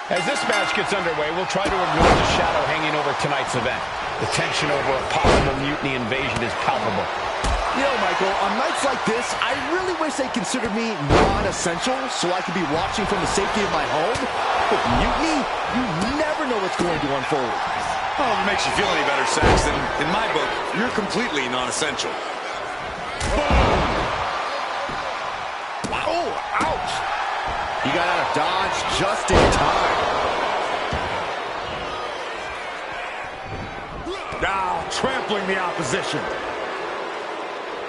As this match gets underway, we'll try to ignore the shadow hanging over tonight's event. The tension over a possible mutiny invasion is palpable. You know, Michael, on nights like this, I really wish they considered me non-essential so I could be watching from the safety of my home. With mutiny, you never know what's going to unfold. Oh, if it makes you feel any better, Saxton, in my book, you're completely non-essential. Oh, ouch! He got out of dodge just in time. Now trampling the opposition.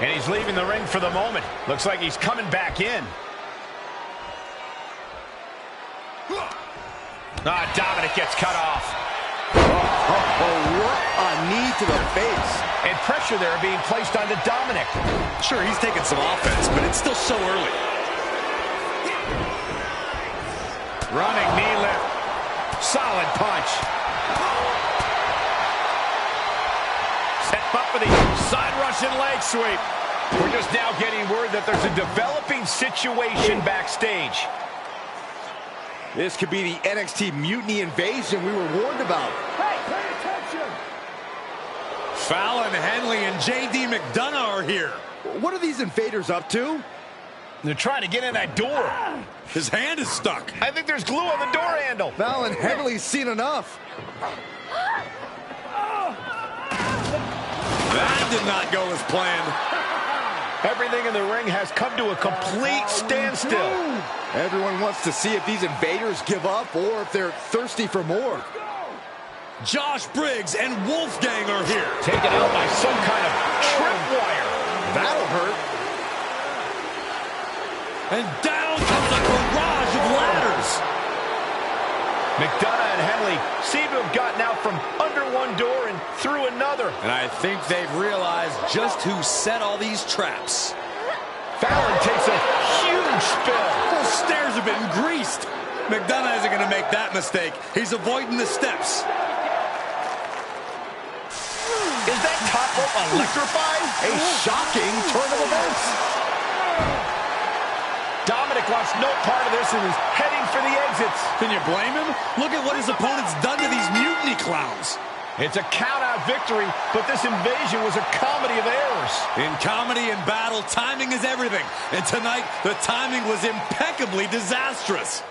And he's leaving the ring for the moment. Looks like he's coming back in. Dominic gets cut off. What a knee to the face. And pressure there being placed onto Dominic. Sure, he's taking some offense, but it's still so early. Running knee lift. Solid punch. Set up for the side Russian leg sweep. We're just now getting word that there's a developing situation backstage. This could be the NXT mutiny invasion we were warned about. Hey, pay attention! Fallon Henley and JD McDonough are here. What are these invaders up to? They're trying to get in that door. His hand is stuck. I think there's glue on the door handle. Fallon Henley's seen enough. That did not go as planned. Everything in the ring has come to a complete standstill. Everyone wants to see if these invaders give up or if they're thirsty for more. Josh Briggs and Wolfgang are here. Taken out by some kind of tripwire. That'll hurt. And down comes a barrage of ladders. McDonough and Henley seem to have gotten out from under one door and through another. And I think they've realized just who set all these traps. Fallon takes a huge spill. Those stairs have been greased. McDonough isn't going to make that mistake. He's avoiding the steps. Is that top rope electrified? A shocking turn of events. Dominic wants no part of this and is heading for the exits. Can you blame him? Look at what his opponent's done to these mutiny clowns. It's a count-out victory, but this invasion was a comedy of errors. In comedy and battle, timing is everything. And tonight, the timing was impeccably disastrous.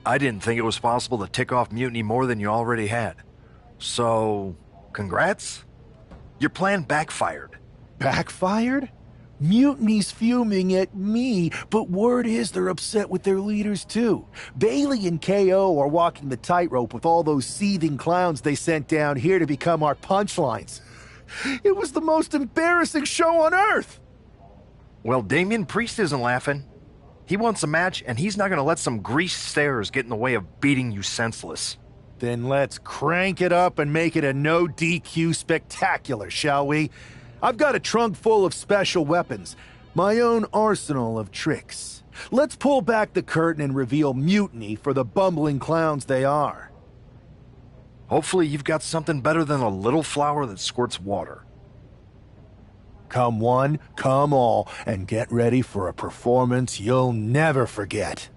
I didn't think it was possible to tick off Mutiny more than you already had. So, congrats? Your plan backfired. Backfired? Mutiny's fuming at me, but word is they're upset with their leaders too. Bailey and KO are walking the tightrope with all those seething clowns they sent down here to become our punchlines. It was the most embarrassing show on earth! Well, Damian Priest isn't laughing. He wants a match, and he's not going to let some greased stairs get in the way of beating you senseless. Then let's crank it up and make it a no DQ spectacular, shall we? I've got a trunk full of special weapons, my own arsenal of tricks. Let's pull back the curtain and reveal Mutiny for the bumbling clowns they are. Hopefully you've got something better than a little flower that squirts water. Come one, come all, and get ready for a performance you'll never forget.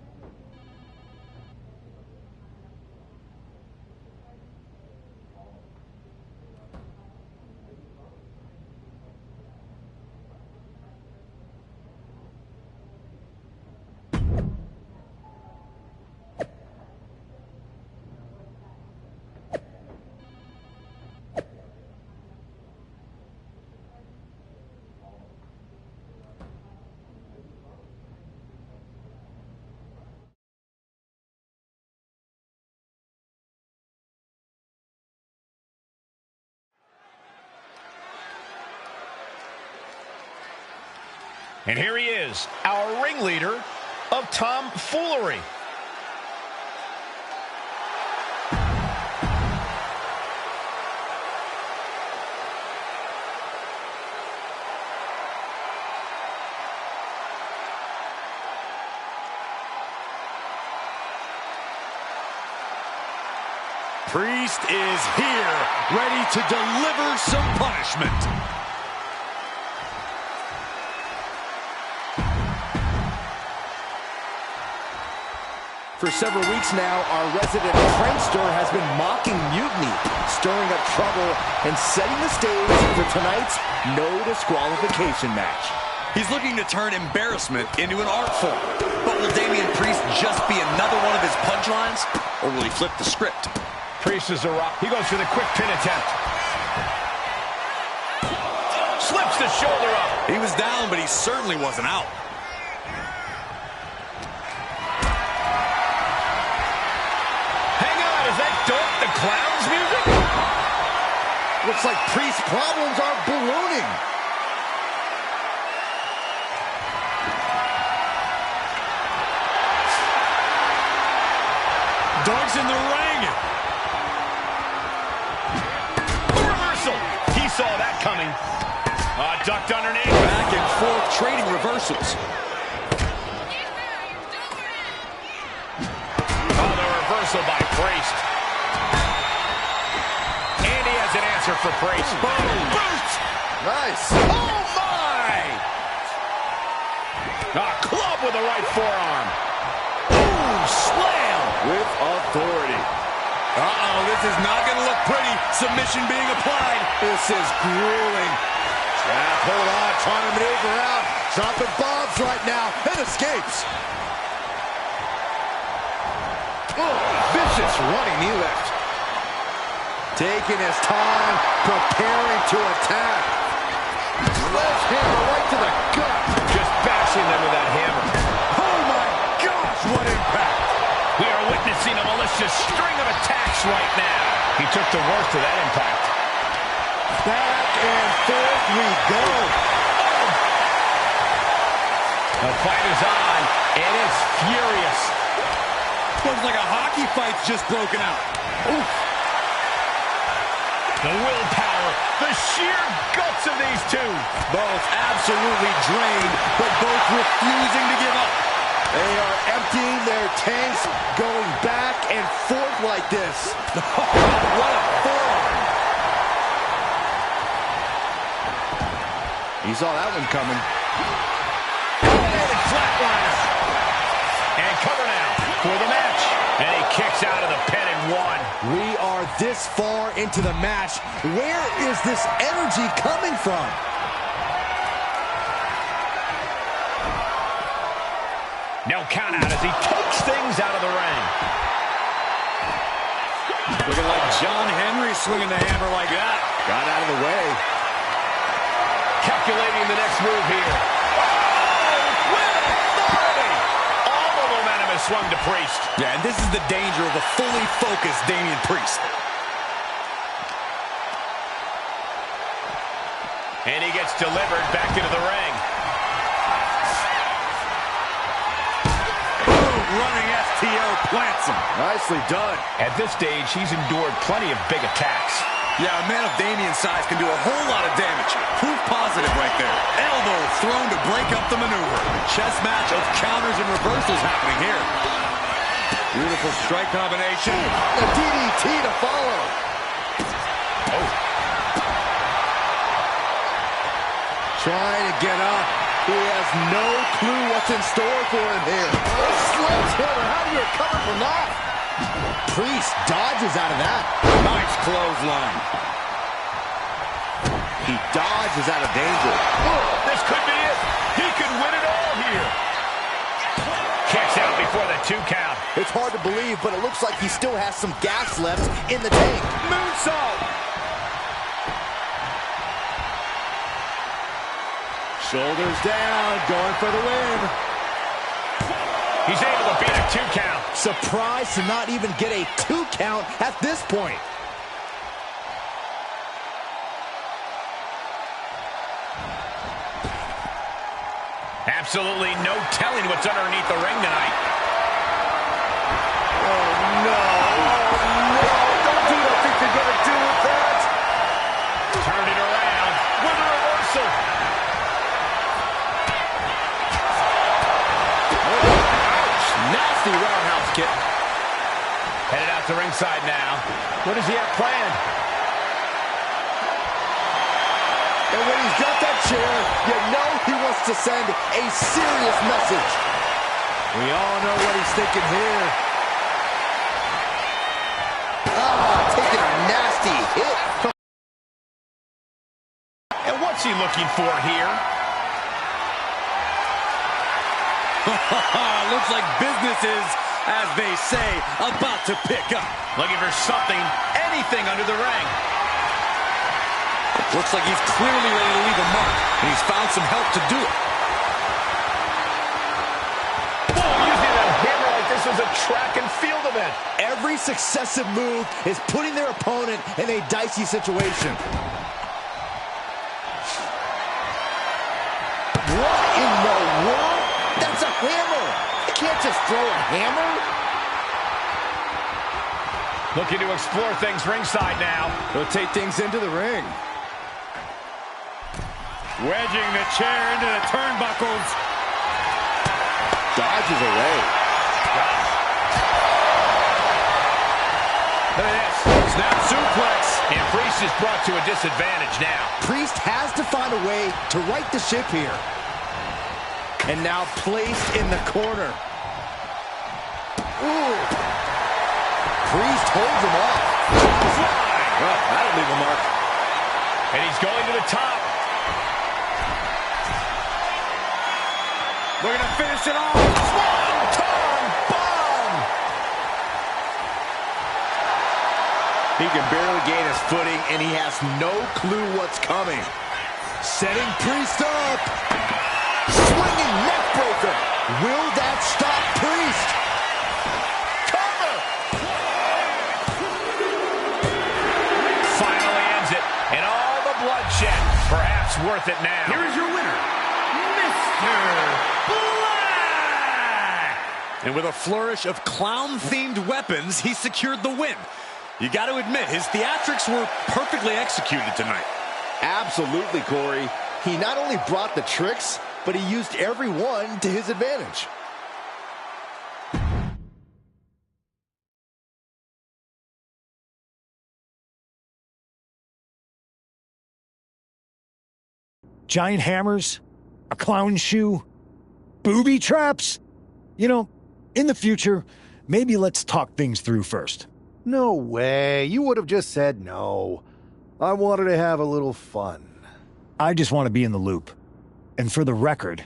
And here he is, our ringleader of tomfoolery. Priest is here, ready to deliver some punishment. For several weeks now, our resident prankster has been mocking Mutiny, stirring up trouble, and setting the stage for tonight's no disqualification match. He's looking to turn embarrassment into an art form. But will Damian Priest just be another one of his punchlines, or will he flip the script? Priest is a rock. He goes for the quick pin attempt. Slips the shoulder up. He was down, but he certainly wasn't out. Clowns music? Looks like Priest's problems are ballooning. Doug's in the ring. Reversal. He saw that coming. Ducked underneath. Back and forth, trading reversals. Oh, the reversal by Priest. An answer for Priest. Boom! Boot! Nice. Oh, my! A club with the right forearm. Boom! Slam! With authority. Uh-oh, this is not going to look pretty. Submission being applied. This is grueling. Trap, hold on, trying to maneuver out. Dropping bombs right now, and escapes. Oh, vicious running knee lift. Taking his time, preparing to attack. Sledgehammer right to the gut. Just bashing them with that hammer. Oh my gosh, what impact. We are witnessing a malicious string of attacks right now. He took the worst of that impact. Back and forth we go. Oh. The fight is on, and it's furious. Looks like a hockey fight's just broken out. Oof. The willpower, the sheer guts of these two. Both absolutely drained, but both refusing to give up. They are emptying their tanks, going back and forth like this. What a forearm. He saw that one coming. And flatliner. And cover now for the match. And he kicks out of the pin and one. We are this far into the match. Where is this energy coming from? No count out as he takes things out of the ring. Looking like John Henry swinging the hammer like that. Got out of the way. Calculating the next move here. Oh, with authority. All the momentum is swung to Priest. Yeah, and this is the danger of a fully focused Damian Priest. And he gets delivered back into the ring. Running STO plants him. Nicely done. At this stage, he's endured plenty of big attacks. Yeah, a man of Damian's size can do a whole lot of damage. Proof positive right there. Elbow thrown to break up the maneuver. Chess match of counters and reversals happening here. Beautiful strike combination. The DDT to follow. Oh. Trying to get up. He has no clue what's in store for him here. Sledgehammer, how do you recover from that? Priest dodges out of that. Nice clothesline. He dodges out of danger. Oh, this could be it. He could win it all here. Kicks out before the 2 count. It's hard to believe, but it looks like he still has some gas left in the tank. Moonsault. Shoulders down, going for the win. He's able to beat a 2 count. Surprised to not even get a 2 count at this point. Absolutely no telling what's underneath the ring tonight. Oh, no. Oh, no. Don't do what I think you're going to do with that. Turned it around with a reversal. Nasty roundhouse kick. Headed out to ringside now. What does he have planned? And when he's got that chair, you know he wants to send a serious message. We all know what he's thinking here. Taking a nasty hit. And what's he looking for here? Looks like business is, as they say, about to pick up. Looking for something, anything under the ring. Looks like he's clearly ready to leave a mark, and he's found some help to do it. Oh, using that hammer like this was a track and field event. Every successive move is putting their opponent in a dicey situation. What in the world? That's a hammer. You can't just throw a hammer. Looking to explore things ringside now. He'll take things into the ring. Wedging the chair into the turnbuckles. Dodges away. Look at this. Snap suplex. And Priest is brought to a disadvantage now. Priest has to find a way to right the ship here. And now placed in the corner. Ooh. Priest holds him off. Well, that'll leave a mark. And he's going to the top. We're going to finish it off. Swanton bomb. He can barely gain his footing, and he has no clue what's coming. Setting Priest up. Swinging neck breaker. Will that stop Priest? Cover. Finally ends it. And all the bloodshed. Perhaps worth it now. Here is your winner, Mr. Black! And with a flourish of clown-themed weapons, he secured the win. You got to admit, his theatrics were perfectly executed tonight. Absolutely, Corey. He not only brought the tricks, but he used every one to his advantage. Giant hammers, a clown shoe, booby traps. You know, in the future, maybe let's talk things through first. No way. You would have just said no. I wanted to have a little fun. I just want to be in the loop. And for the record,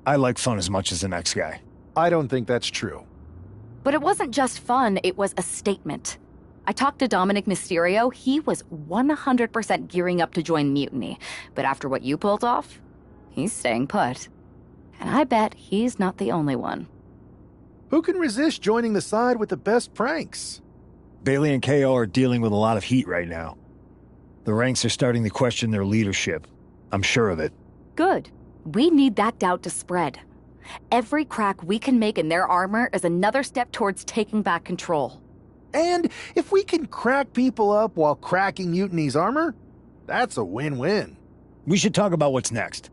I like fun as much as the next guy. I don't think that's true. But it wasn't just fun, it was a statement. I talked to Dominic Mysterio, he was 100% gearing up to join Mutiny. But after what you pulled off, he's staying put. And I bet he's not the only one. Who can resist joining the side with the best pranks? Bailey and KO are dealing with a lot of heat right now. The ranks are starting to question their leadership. I'm sure of it. Good. We need that doubt to spread. Every crack we can make in their armor is another step towards taking back control. And if we can crack people up while cracking Mutiny's armor, that's a win-win. We should talk about what's next.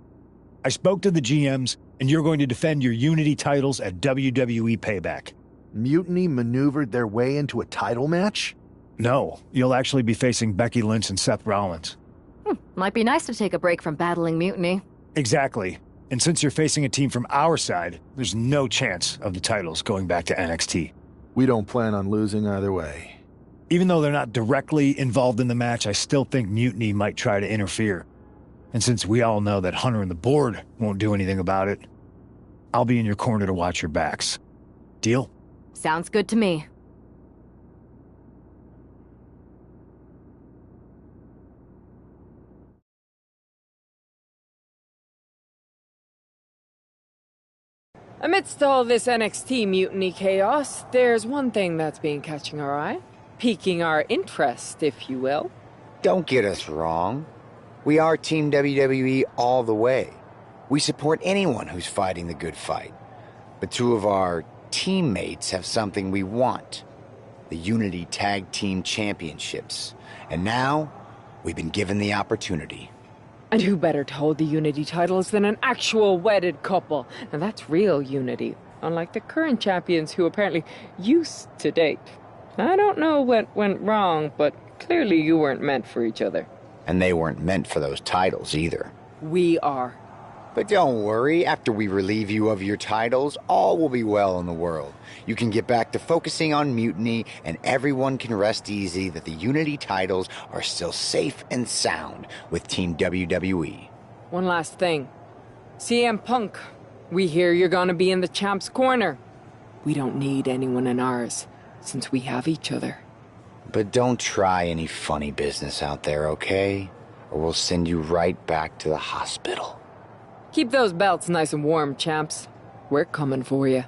I spoke to the GMs, and you're going to defend your Unity titles at WWE Payback. Mutiny maneuvered their way into a title match? No, you'll actually be facing Becky Lynch and Seth Rollins. Might be nice to take a break from battling Mutiny. Exactly. And since you're facing a team from our side, there's no chance of the titles going back to NXT. We don't plan on losing either way. Even though they're not directly involved in the match, I still think Mutiny might try to interfere. And since we all know that Hunter and the board won't do anything about it, I'll be in your corner to watch your backs. Deal? Sounds good to me. Amidst all this NXT mutiny chaos, there's one thing that's been catching our eye. Piquing our interest, if you will. Don't get us wrong. We are Team WWE all the way. We support anyone who's fighting the good fight. But two of our teammates have something we want. The Unity Tag Team Championships. And now, we've been given the opportunity. And who better to hold the Unity titles than an actual wedded couple? Now that's real unity, unlike the current champions who apparently used to date. I don't know what went wrong, but clearly you weren't meant for each other. And they weren't meant for those titles either. We are. But don't worry, after we relieve you of your titles, all will be well in the world. You can get back to focusing on Mutiny, and everyone can rest easy that the Unity titles are still safe and sound with Team WWE. One last thing. CM Punk, we hear you're gonna be in the champ's corner. We don't need anyone in ours, since we have each other. But don't try any funny business out there, okay? Or we'll send you right back to the hospital. Keep those belts nice and warm, champs. We're coming for you.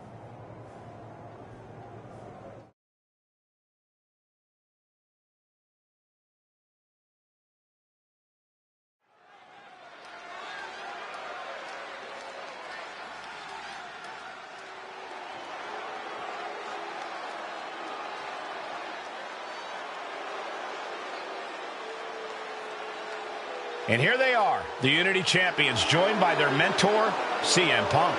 And here they are, the Unity Champions, joined by their mentor, CM Punk.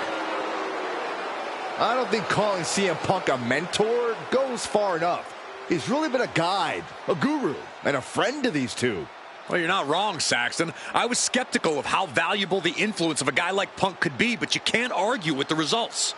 I don't think calling CM Punk a mentor goes far enough. He's really been a guide, a guru, and a friend to these two. Well, you're not wrong, Saxton. I was skeptical of how valuable the influence of a guy like Punk could be, but you can't argue with the results.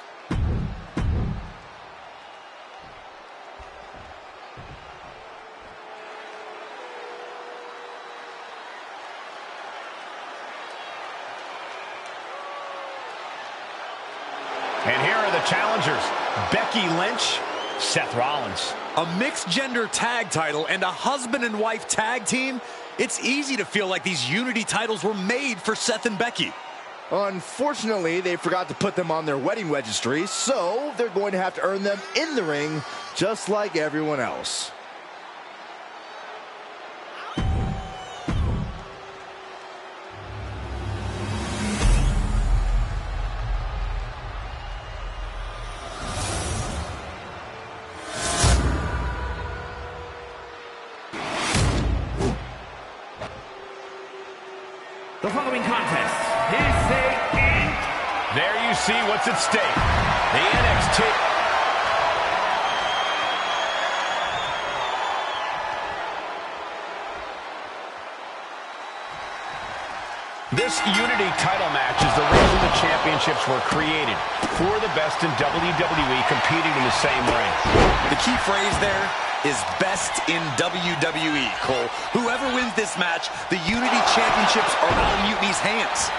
And here are the challengers, Becky Lynch, Seth Rollins. A mixed-gender tag title and a husband and wife tag team? It's easy to feel like these Unity titles were made for Seth and Becky. Unfortunately, they forgot to put them on their wedding registry, so they're going to have to earn them in the ring, just like everyone else. The following contest is There you see what's at stake. The NXT. This Unity title match is the reason the championships were created. For the best in WWE competing in the same ring. The key phrase there is best in WWE, Cole. Whoever wins this match, the Unity Championships are on Mutiny's hands.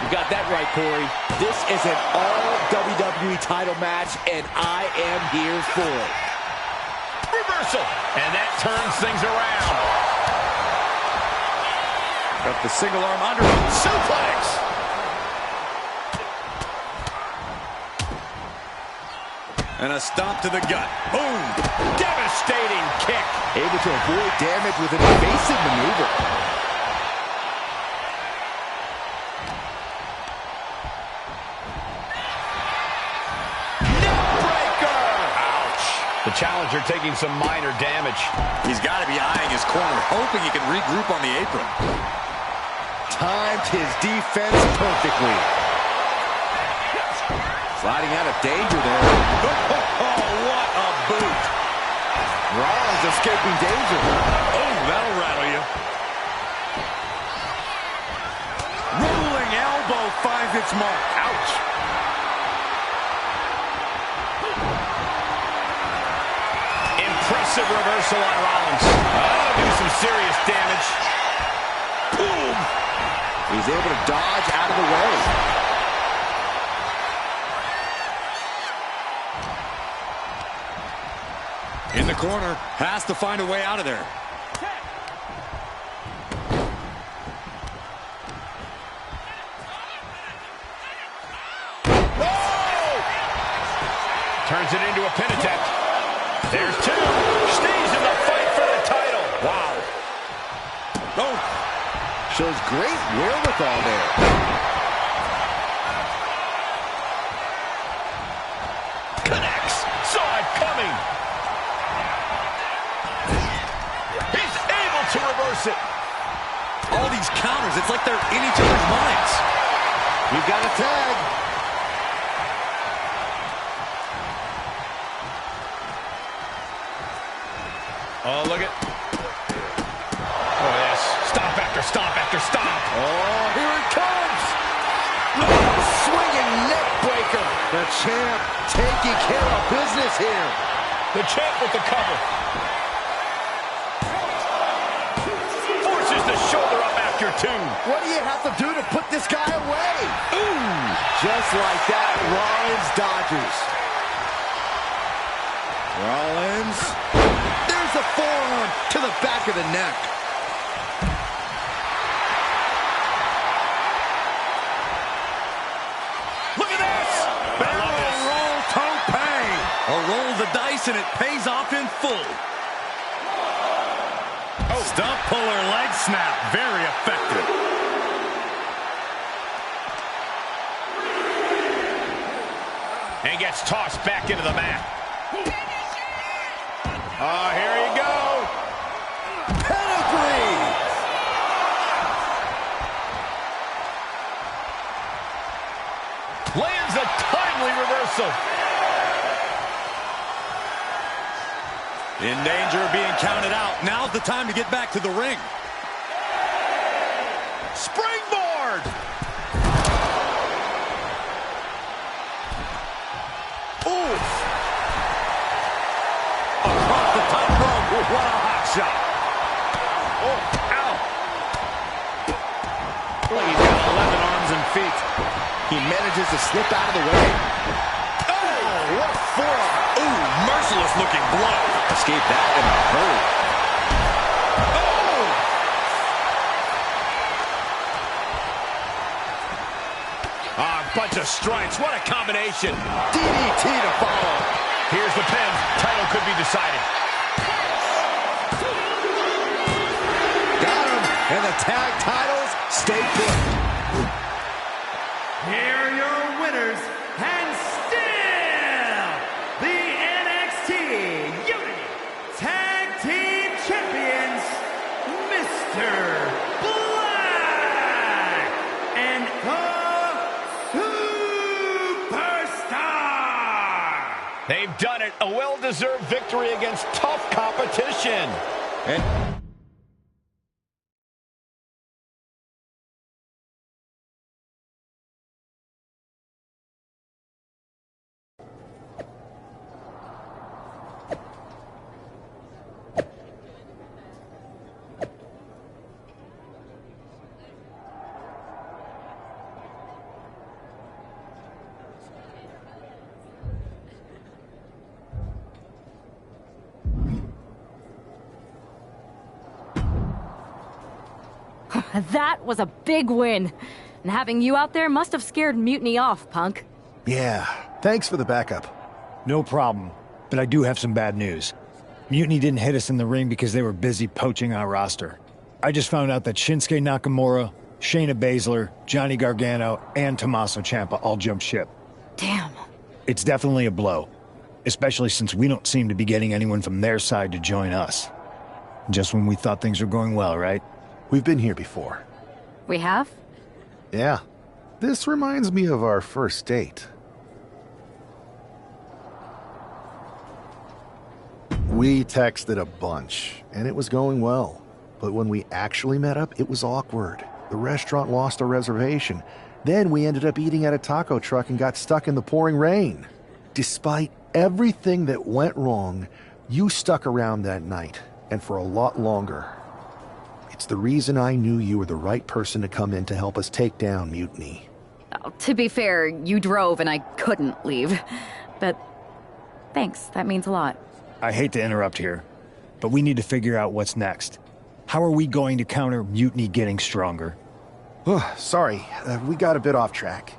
You got that right, Corey. This is an all-WWE title match, and I am here for it. Reversal. And that turns things around. Got the single arm under suplex. And a stomp to the gut. Boom. Devastating kick. Able to avoid damage with an evasive maneuver. The challenger taking some minor damage. He's got to be eyeing his corner, hoping he can regroup on the apron. Timed his defense perfectly. Sliding out of danger there. Oh, what a boot. Rollins escaping danger. Oh, that'll rattle you. Rolling elbow finds its mark. Ouch. Impressive reversal on Rollins. That'll do some serious damage. Boom. He's able to dodge out of the way. In the corner, has to find a way out of there. Whoa! Turns it into a pin attempt. There's two. Stays in the fight for the title. Wow. Oh. Shows great wherewithal there. Connects. Saw it coming. He's able to reverse it. All these counters, it's like they're in each other's minds. You've got a tag. Oh, look at. Oh, yes. Stomp after stomp after stomp. Oh, here it comes. Oh, swinging neck breaker. The champ taking care of business here. The champ with the cover. Forces the shoulder up after two. What do you have to do to put this guy away? Ooh. Just like that, Rollins dodges. Rollins. There's a forearm to the back of the neck. Look at this. Barrel roll tope. A roll of the dice and it pays off in full. Oh. Stump puller leg snap. Very effective. And gets tossed back into the mat. Oh, here you go. Pedigree. Lands a timely reversal. In danger of being counted out. Now's the time to get back to the ring. Springboard. Oof. Across the top rope. What a hot shot. Oh, ow. Well, he's got 11 arms and feet. He manages to slip out of the way. Oh, what a forearm. Ooh, merciless looking blow. Escaped that in a hurry. Oh! Ah, bunch of strikes. What a combination. DDT to follow. Here's the pin. Title could be decided. Got him. And the tag titles stay put. Here are your winners, and still the NXT Unity Tag Team Champions, Mr. Black and the Superstar. They've done it. A well-deserved victory against tough competition. And That was a big win. And having you out there must have scared Mutiny off, Punk. Yeah, thanks for the backup. No problem, but I do have some bad news. Mutiny didn't hit us in the ring because they were busy poaching our roster. I just found out that Shinsuke Nakamura, Shayna Baszler, Johnny Gargano, and Tommaso Ciampa all jumped ship. Damn. It's definitely a blow, especially since we don't seem to be getting anyone from their side to join us. Just when we thought things were going well, right? We've been here before. We have? Yeah. This reminds me of our first date. We texted a bunch, and it was going well. But when we actually met up, it was awkward. The restaurant lost a reservation. Then we ended up eating at a taco truck and got stuck in the pouring rain. Despite everything that went wrong, you stuck around that night, and for a lot longer. It's the reason I knew you were the right person to come in to help us take down Mutiny. Oh, to be fair, you drove and I couldn't leave. But thanks, that means a lot. I hate to interrupt here, but we need to figure out what's next. How are we going to counter Mutiny getting stronger? Sorry, we got a bit off track.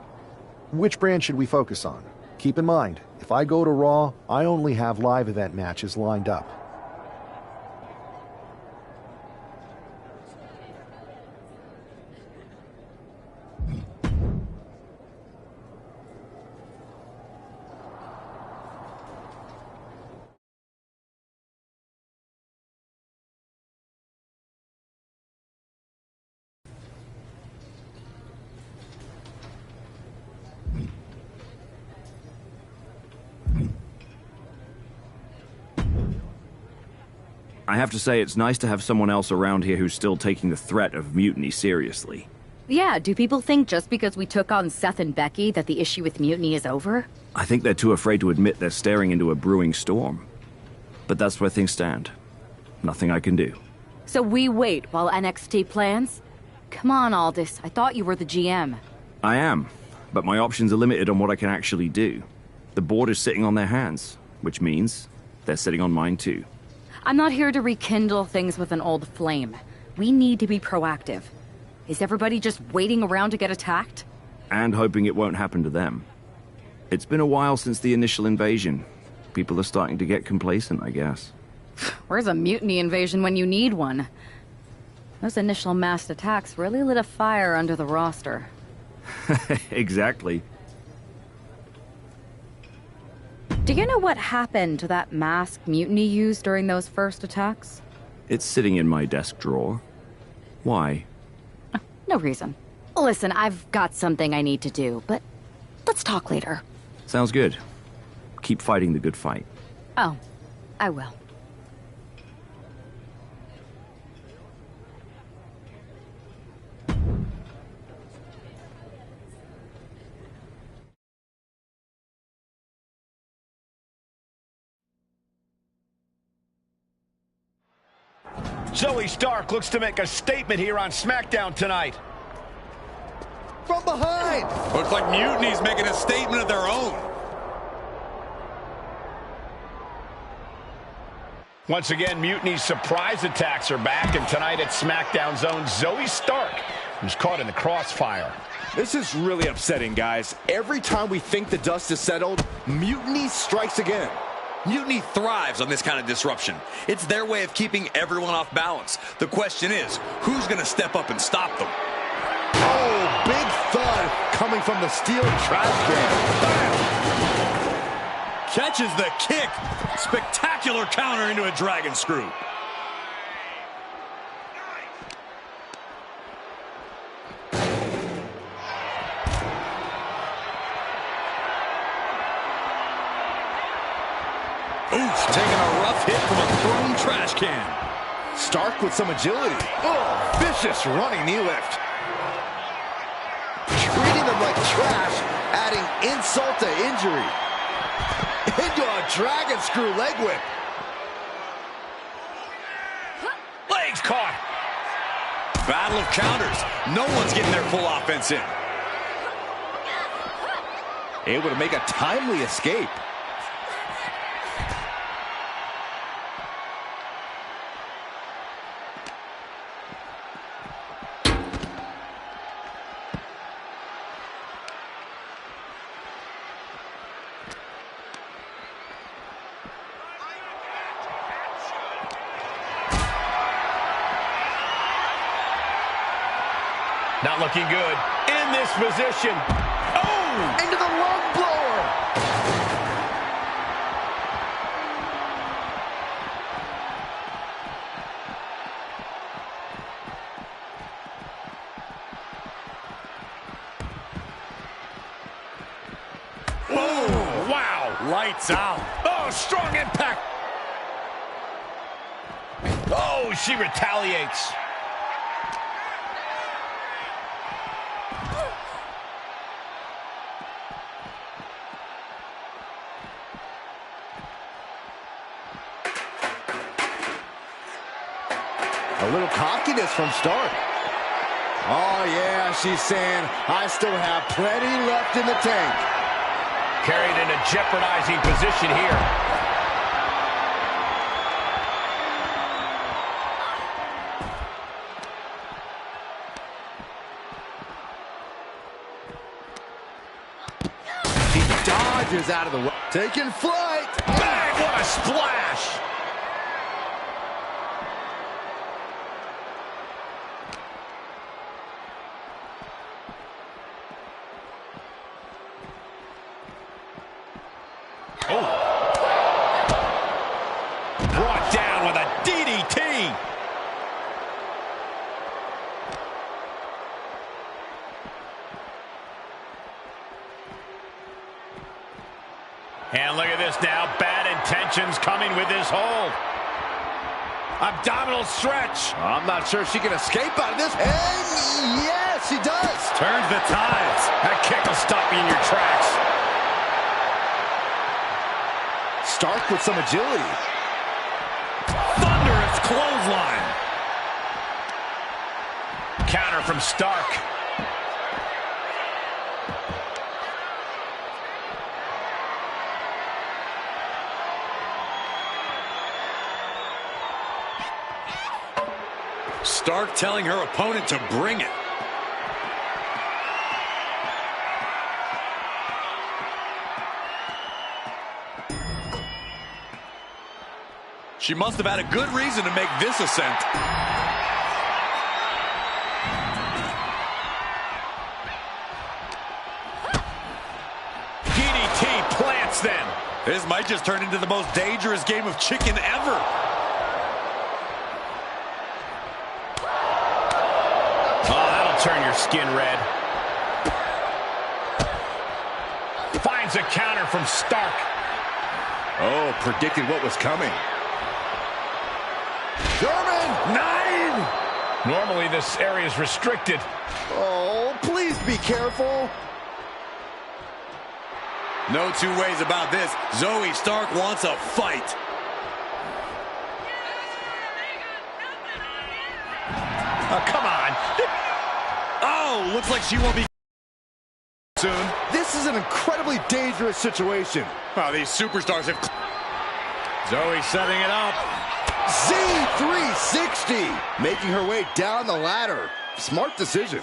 Which brand should we focus on? Keep in mind, if I go to Raw, I only have live event matches lined up. I have to say, it's nice to have someone else around here who's still taking the threat of Mutiny seriously. Yeah, do people think just because we took on Seth and Becky that the issue with Mutiny is over? I think they're too afraid to admit they're staring into a brewing storm. But that's where things stand. Nothing I can do. So we wait while NXT plans? Come on, Aldis, I thought you were the GM. I am, but my options are limited on what I can actually do. The board is sitting on their hands, which means they're sitting on mine too. I'm not here to rekindle things with an old flame. We need to be proactive. Is everybody just waiting around to get attacked? And hoping it won't happen to them. It's been a while since the initial invasion. People are starting to get complacent, I guess. Where's a Mutiny invasion when you need one? Those initial massed attacks really lit a fire under the roster. Exactly. Do you know what happened to that mask Mutiny used during those first attacks? It's sitting in my desk drawer. Why? No reason. Listen, I've got something I need to do, but let's talk later. Sounds good. Keep fighting the good fight. Oh, I will. Zoe Stark looks to make a statement here on SmackDown tonight. From behind! Looks like Mutiny's making a statement of their own. Once again, Mutiny's surprise attacks are back, and tonight at SmackDown Zone, Zoe Stark was caught in the crossfire. This is really upsetting, guys. Every time we think the dust is settled, Mutiny strikes again. Mutiny thrives on this kind of disruption. It's their way of keeping everyone off balance. The question is, who's going to step up and stop them? Oh, big thud coming from the steel trash can. Catches the kick. Spectacular counter into a dragon screw. Oof, taking a rough hit from a thrown trash can. Stark with some agility. Oh, vicious running knee lift. Treating them like trash, adding insult to injury. Into a dragon screw leg whip. Legs caught. Battle of counters. No one's getting their full offense in. Able to make a timely escape. Not looking good in this position. Oh! Into the lung blower. Oh, wow. Lights out. Oh, strong impact. Oh, she retaliates. A little cockiness from Stark. Oh, yeah, she's saying, I still have plenty left in the tank. Carried in a jeopardizing position here. She dodges out of the way. Taking flight. Bang, what a splash. Brought down with a DDT. And look at this now. Bad intentions coming with this hold. Abdominal stretch. I'm not sure she can escape out of this. And yes, she does. Turns the tides. That kick will stop you in your tracks. Stark with some agility. Thunderous clothesline. Counter from Stark. Stark telling her opponent to bring it. She must have had a good reason to make this ascent. DDT plants them. This might just turn into the most dangerous game of chicken ever. Oh, that'll turn your skin red. Finds a counter from Stark. Oh, predicted what was coming. German! 9! Normally this area is restricted. Oh, please be careful. No two ways about this. Zoe Stark wants a fight. Oh, come on. Oh, looks like she won't be soon. This is an incredibly dangerous situation. Oh, these superstars have... Zoe setting it up. Z360, making her way down the ladder. Smart decision.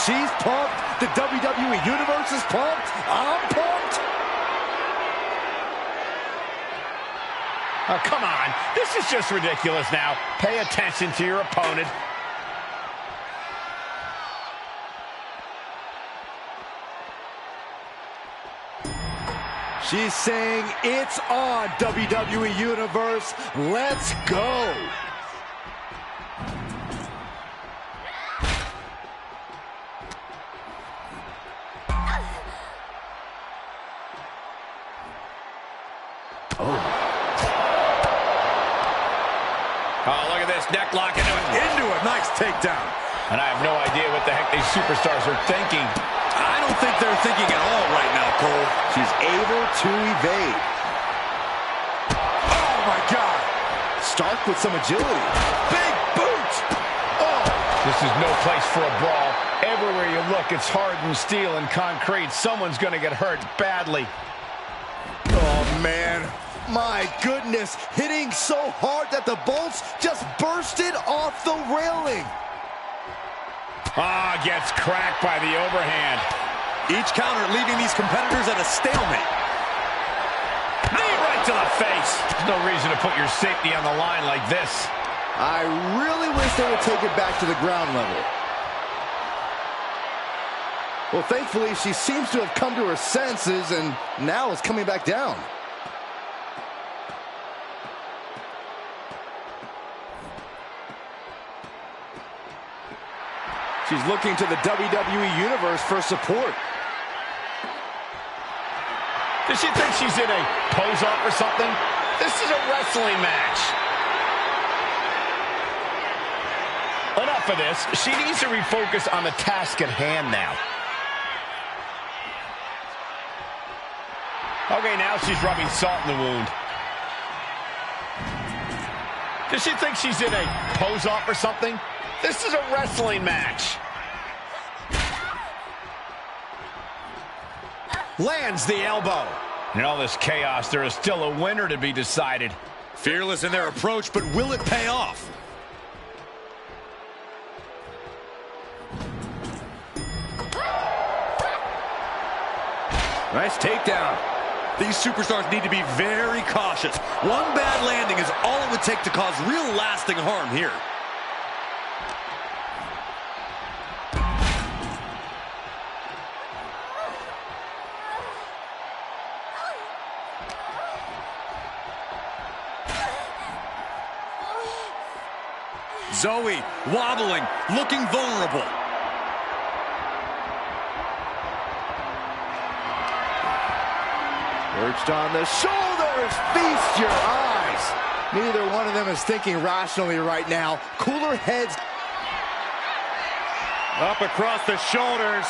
She's pumped. The WWE Universe is pumped. I'm pumped. Oh, come on. This is just ridiculous now. Pay attention to your opponent. She's saying it's on, WWE Universe. Let's go. Oh, look at this. Neck lock into a nice takedown. And I have no idea what the heck these superstars are thinking. I don't think they're thinking at all right now, Cole. She's able to evade. Oh, my God. Stark with some agility. Big boot. Oh. This is no place for a brawl. Everywhere you look, it's hardened steel and concrete. Someone's going to get hurt badly. Oh, man. My goodness. Hitting so hard that the bolts just bursted off the railing. Ah, gets cracked by the overhand. Each counter leaving these competitors at a stalemate. Knee right to the face. There's no reason to put your safety on the line like this. I really wish they would take it back to the ground level. Well, thankfully, she seems to have come to her senses and now is coming back down. She's looking to the WWE Universe for support. Does she think she's in a pose-off or something? This is a wrestling match. Enough of this. She needs to refocus on the task at hand now. Okay, now she's rubbing salt in the wound. Does she think she's in a pose-off or something? This is a wrestling match. Lands the elbow. In all this chaos, there is still a winner to be decided. Fearless in their approach, but will it pay off? Nice takedown. These superstars need to be very cautious. One bad landing is all it would take to cause real lasting harm here. Zoe wobbling, looking vulnerable. Perched on the shoulders, feast your eyes. Neither one of them is thinking rationally right now. Cooler heads. Up across the shoulders.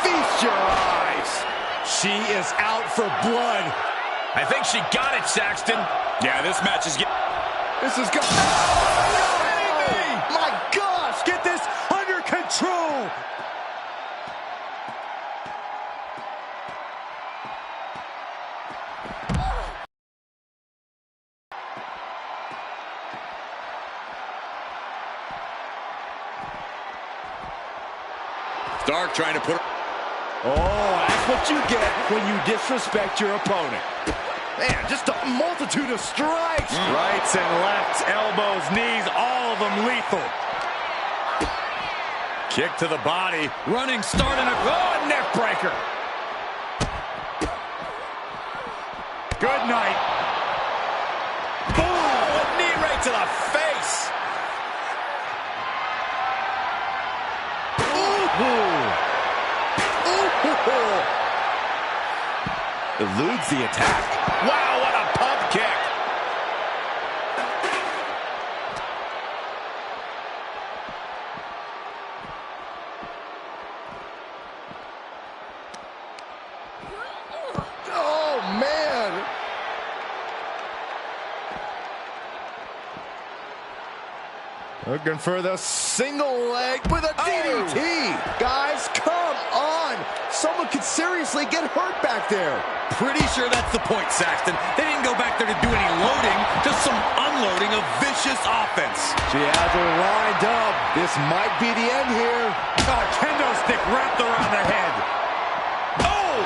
Feast your eyes. She is out for blood. I think she got it, Saxton. Yeah, this match is getting... This is good. My gosh, get this under control. Stark trying to put her... Oh, that's what you get when you disrespect your opponent. Man, just a multitude of strikes. Rights and lefts, elbows, knees, all of them lethal. Kick to the body. Running start and a neck breaker. Good night. Boom! A knee right to the face. Eludes the attack. Wow, what a pump kick. Oh, man. Looking for the single leg with a DDT. Guys, come on. Someone could seriously get hurt back there. Pretty sure that's the point, Saxton. They didn't go back there to do any loading, just some unloading of vicious offense. She has her lined up. This might be the end here. Oh, kendo stick wrapped around the head. Oh!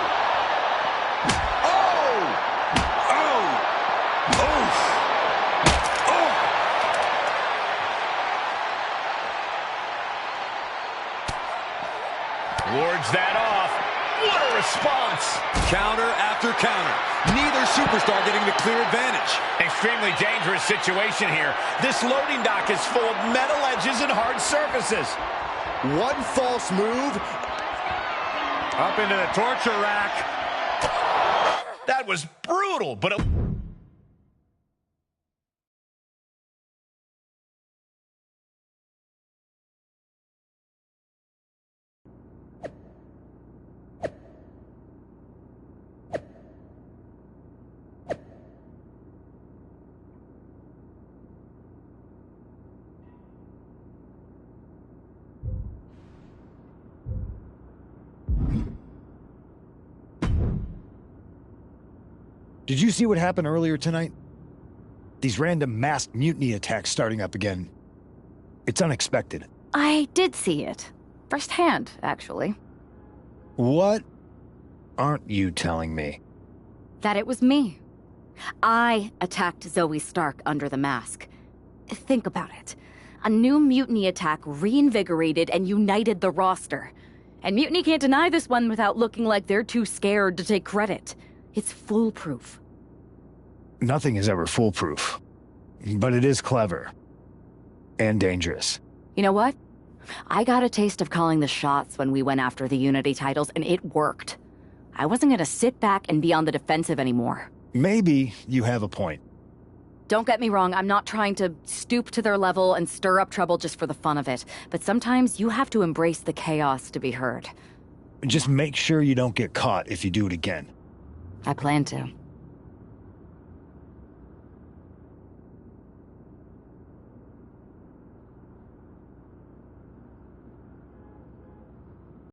Oh! Oh! Oh! Oh! Wards that off. What a response! Counter after counter. Neither superstar getting the clear advantage. Extremely dangerous situation here. This loading dock is full of metal edges and hard surfaces. One false move. Up into the torture rack. That was brutal, but it... Did you see what happened earlier tonight? These random masked mutiny attacks starting up again. It's unexpected. I did see it. Firsthand, actually. What aren't you telling me? That it was me. I attacked Zoe Stark under the mask. Think about it. A new mutiny attack reinvigorated and united the roster. And Mutiny can't deny this one without looking like they're too scared to take credit. It's foolproof. Nothing is ever foolproof. But it is clever. And dangerous. You know what? I got a taste of calling the shots when we went after the Unity titles, and it worked. I wasn't gonna sit back and be on the defensive anymore. Maybe you have a point. Don't get me wrong, I'm not trying to stoop to their level and stir up trouble just for the fun of it, but sometimes you have to embrace the chaos to be heard. Just make sure you don't get caught if you do it again. I plan to.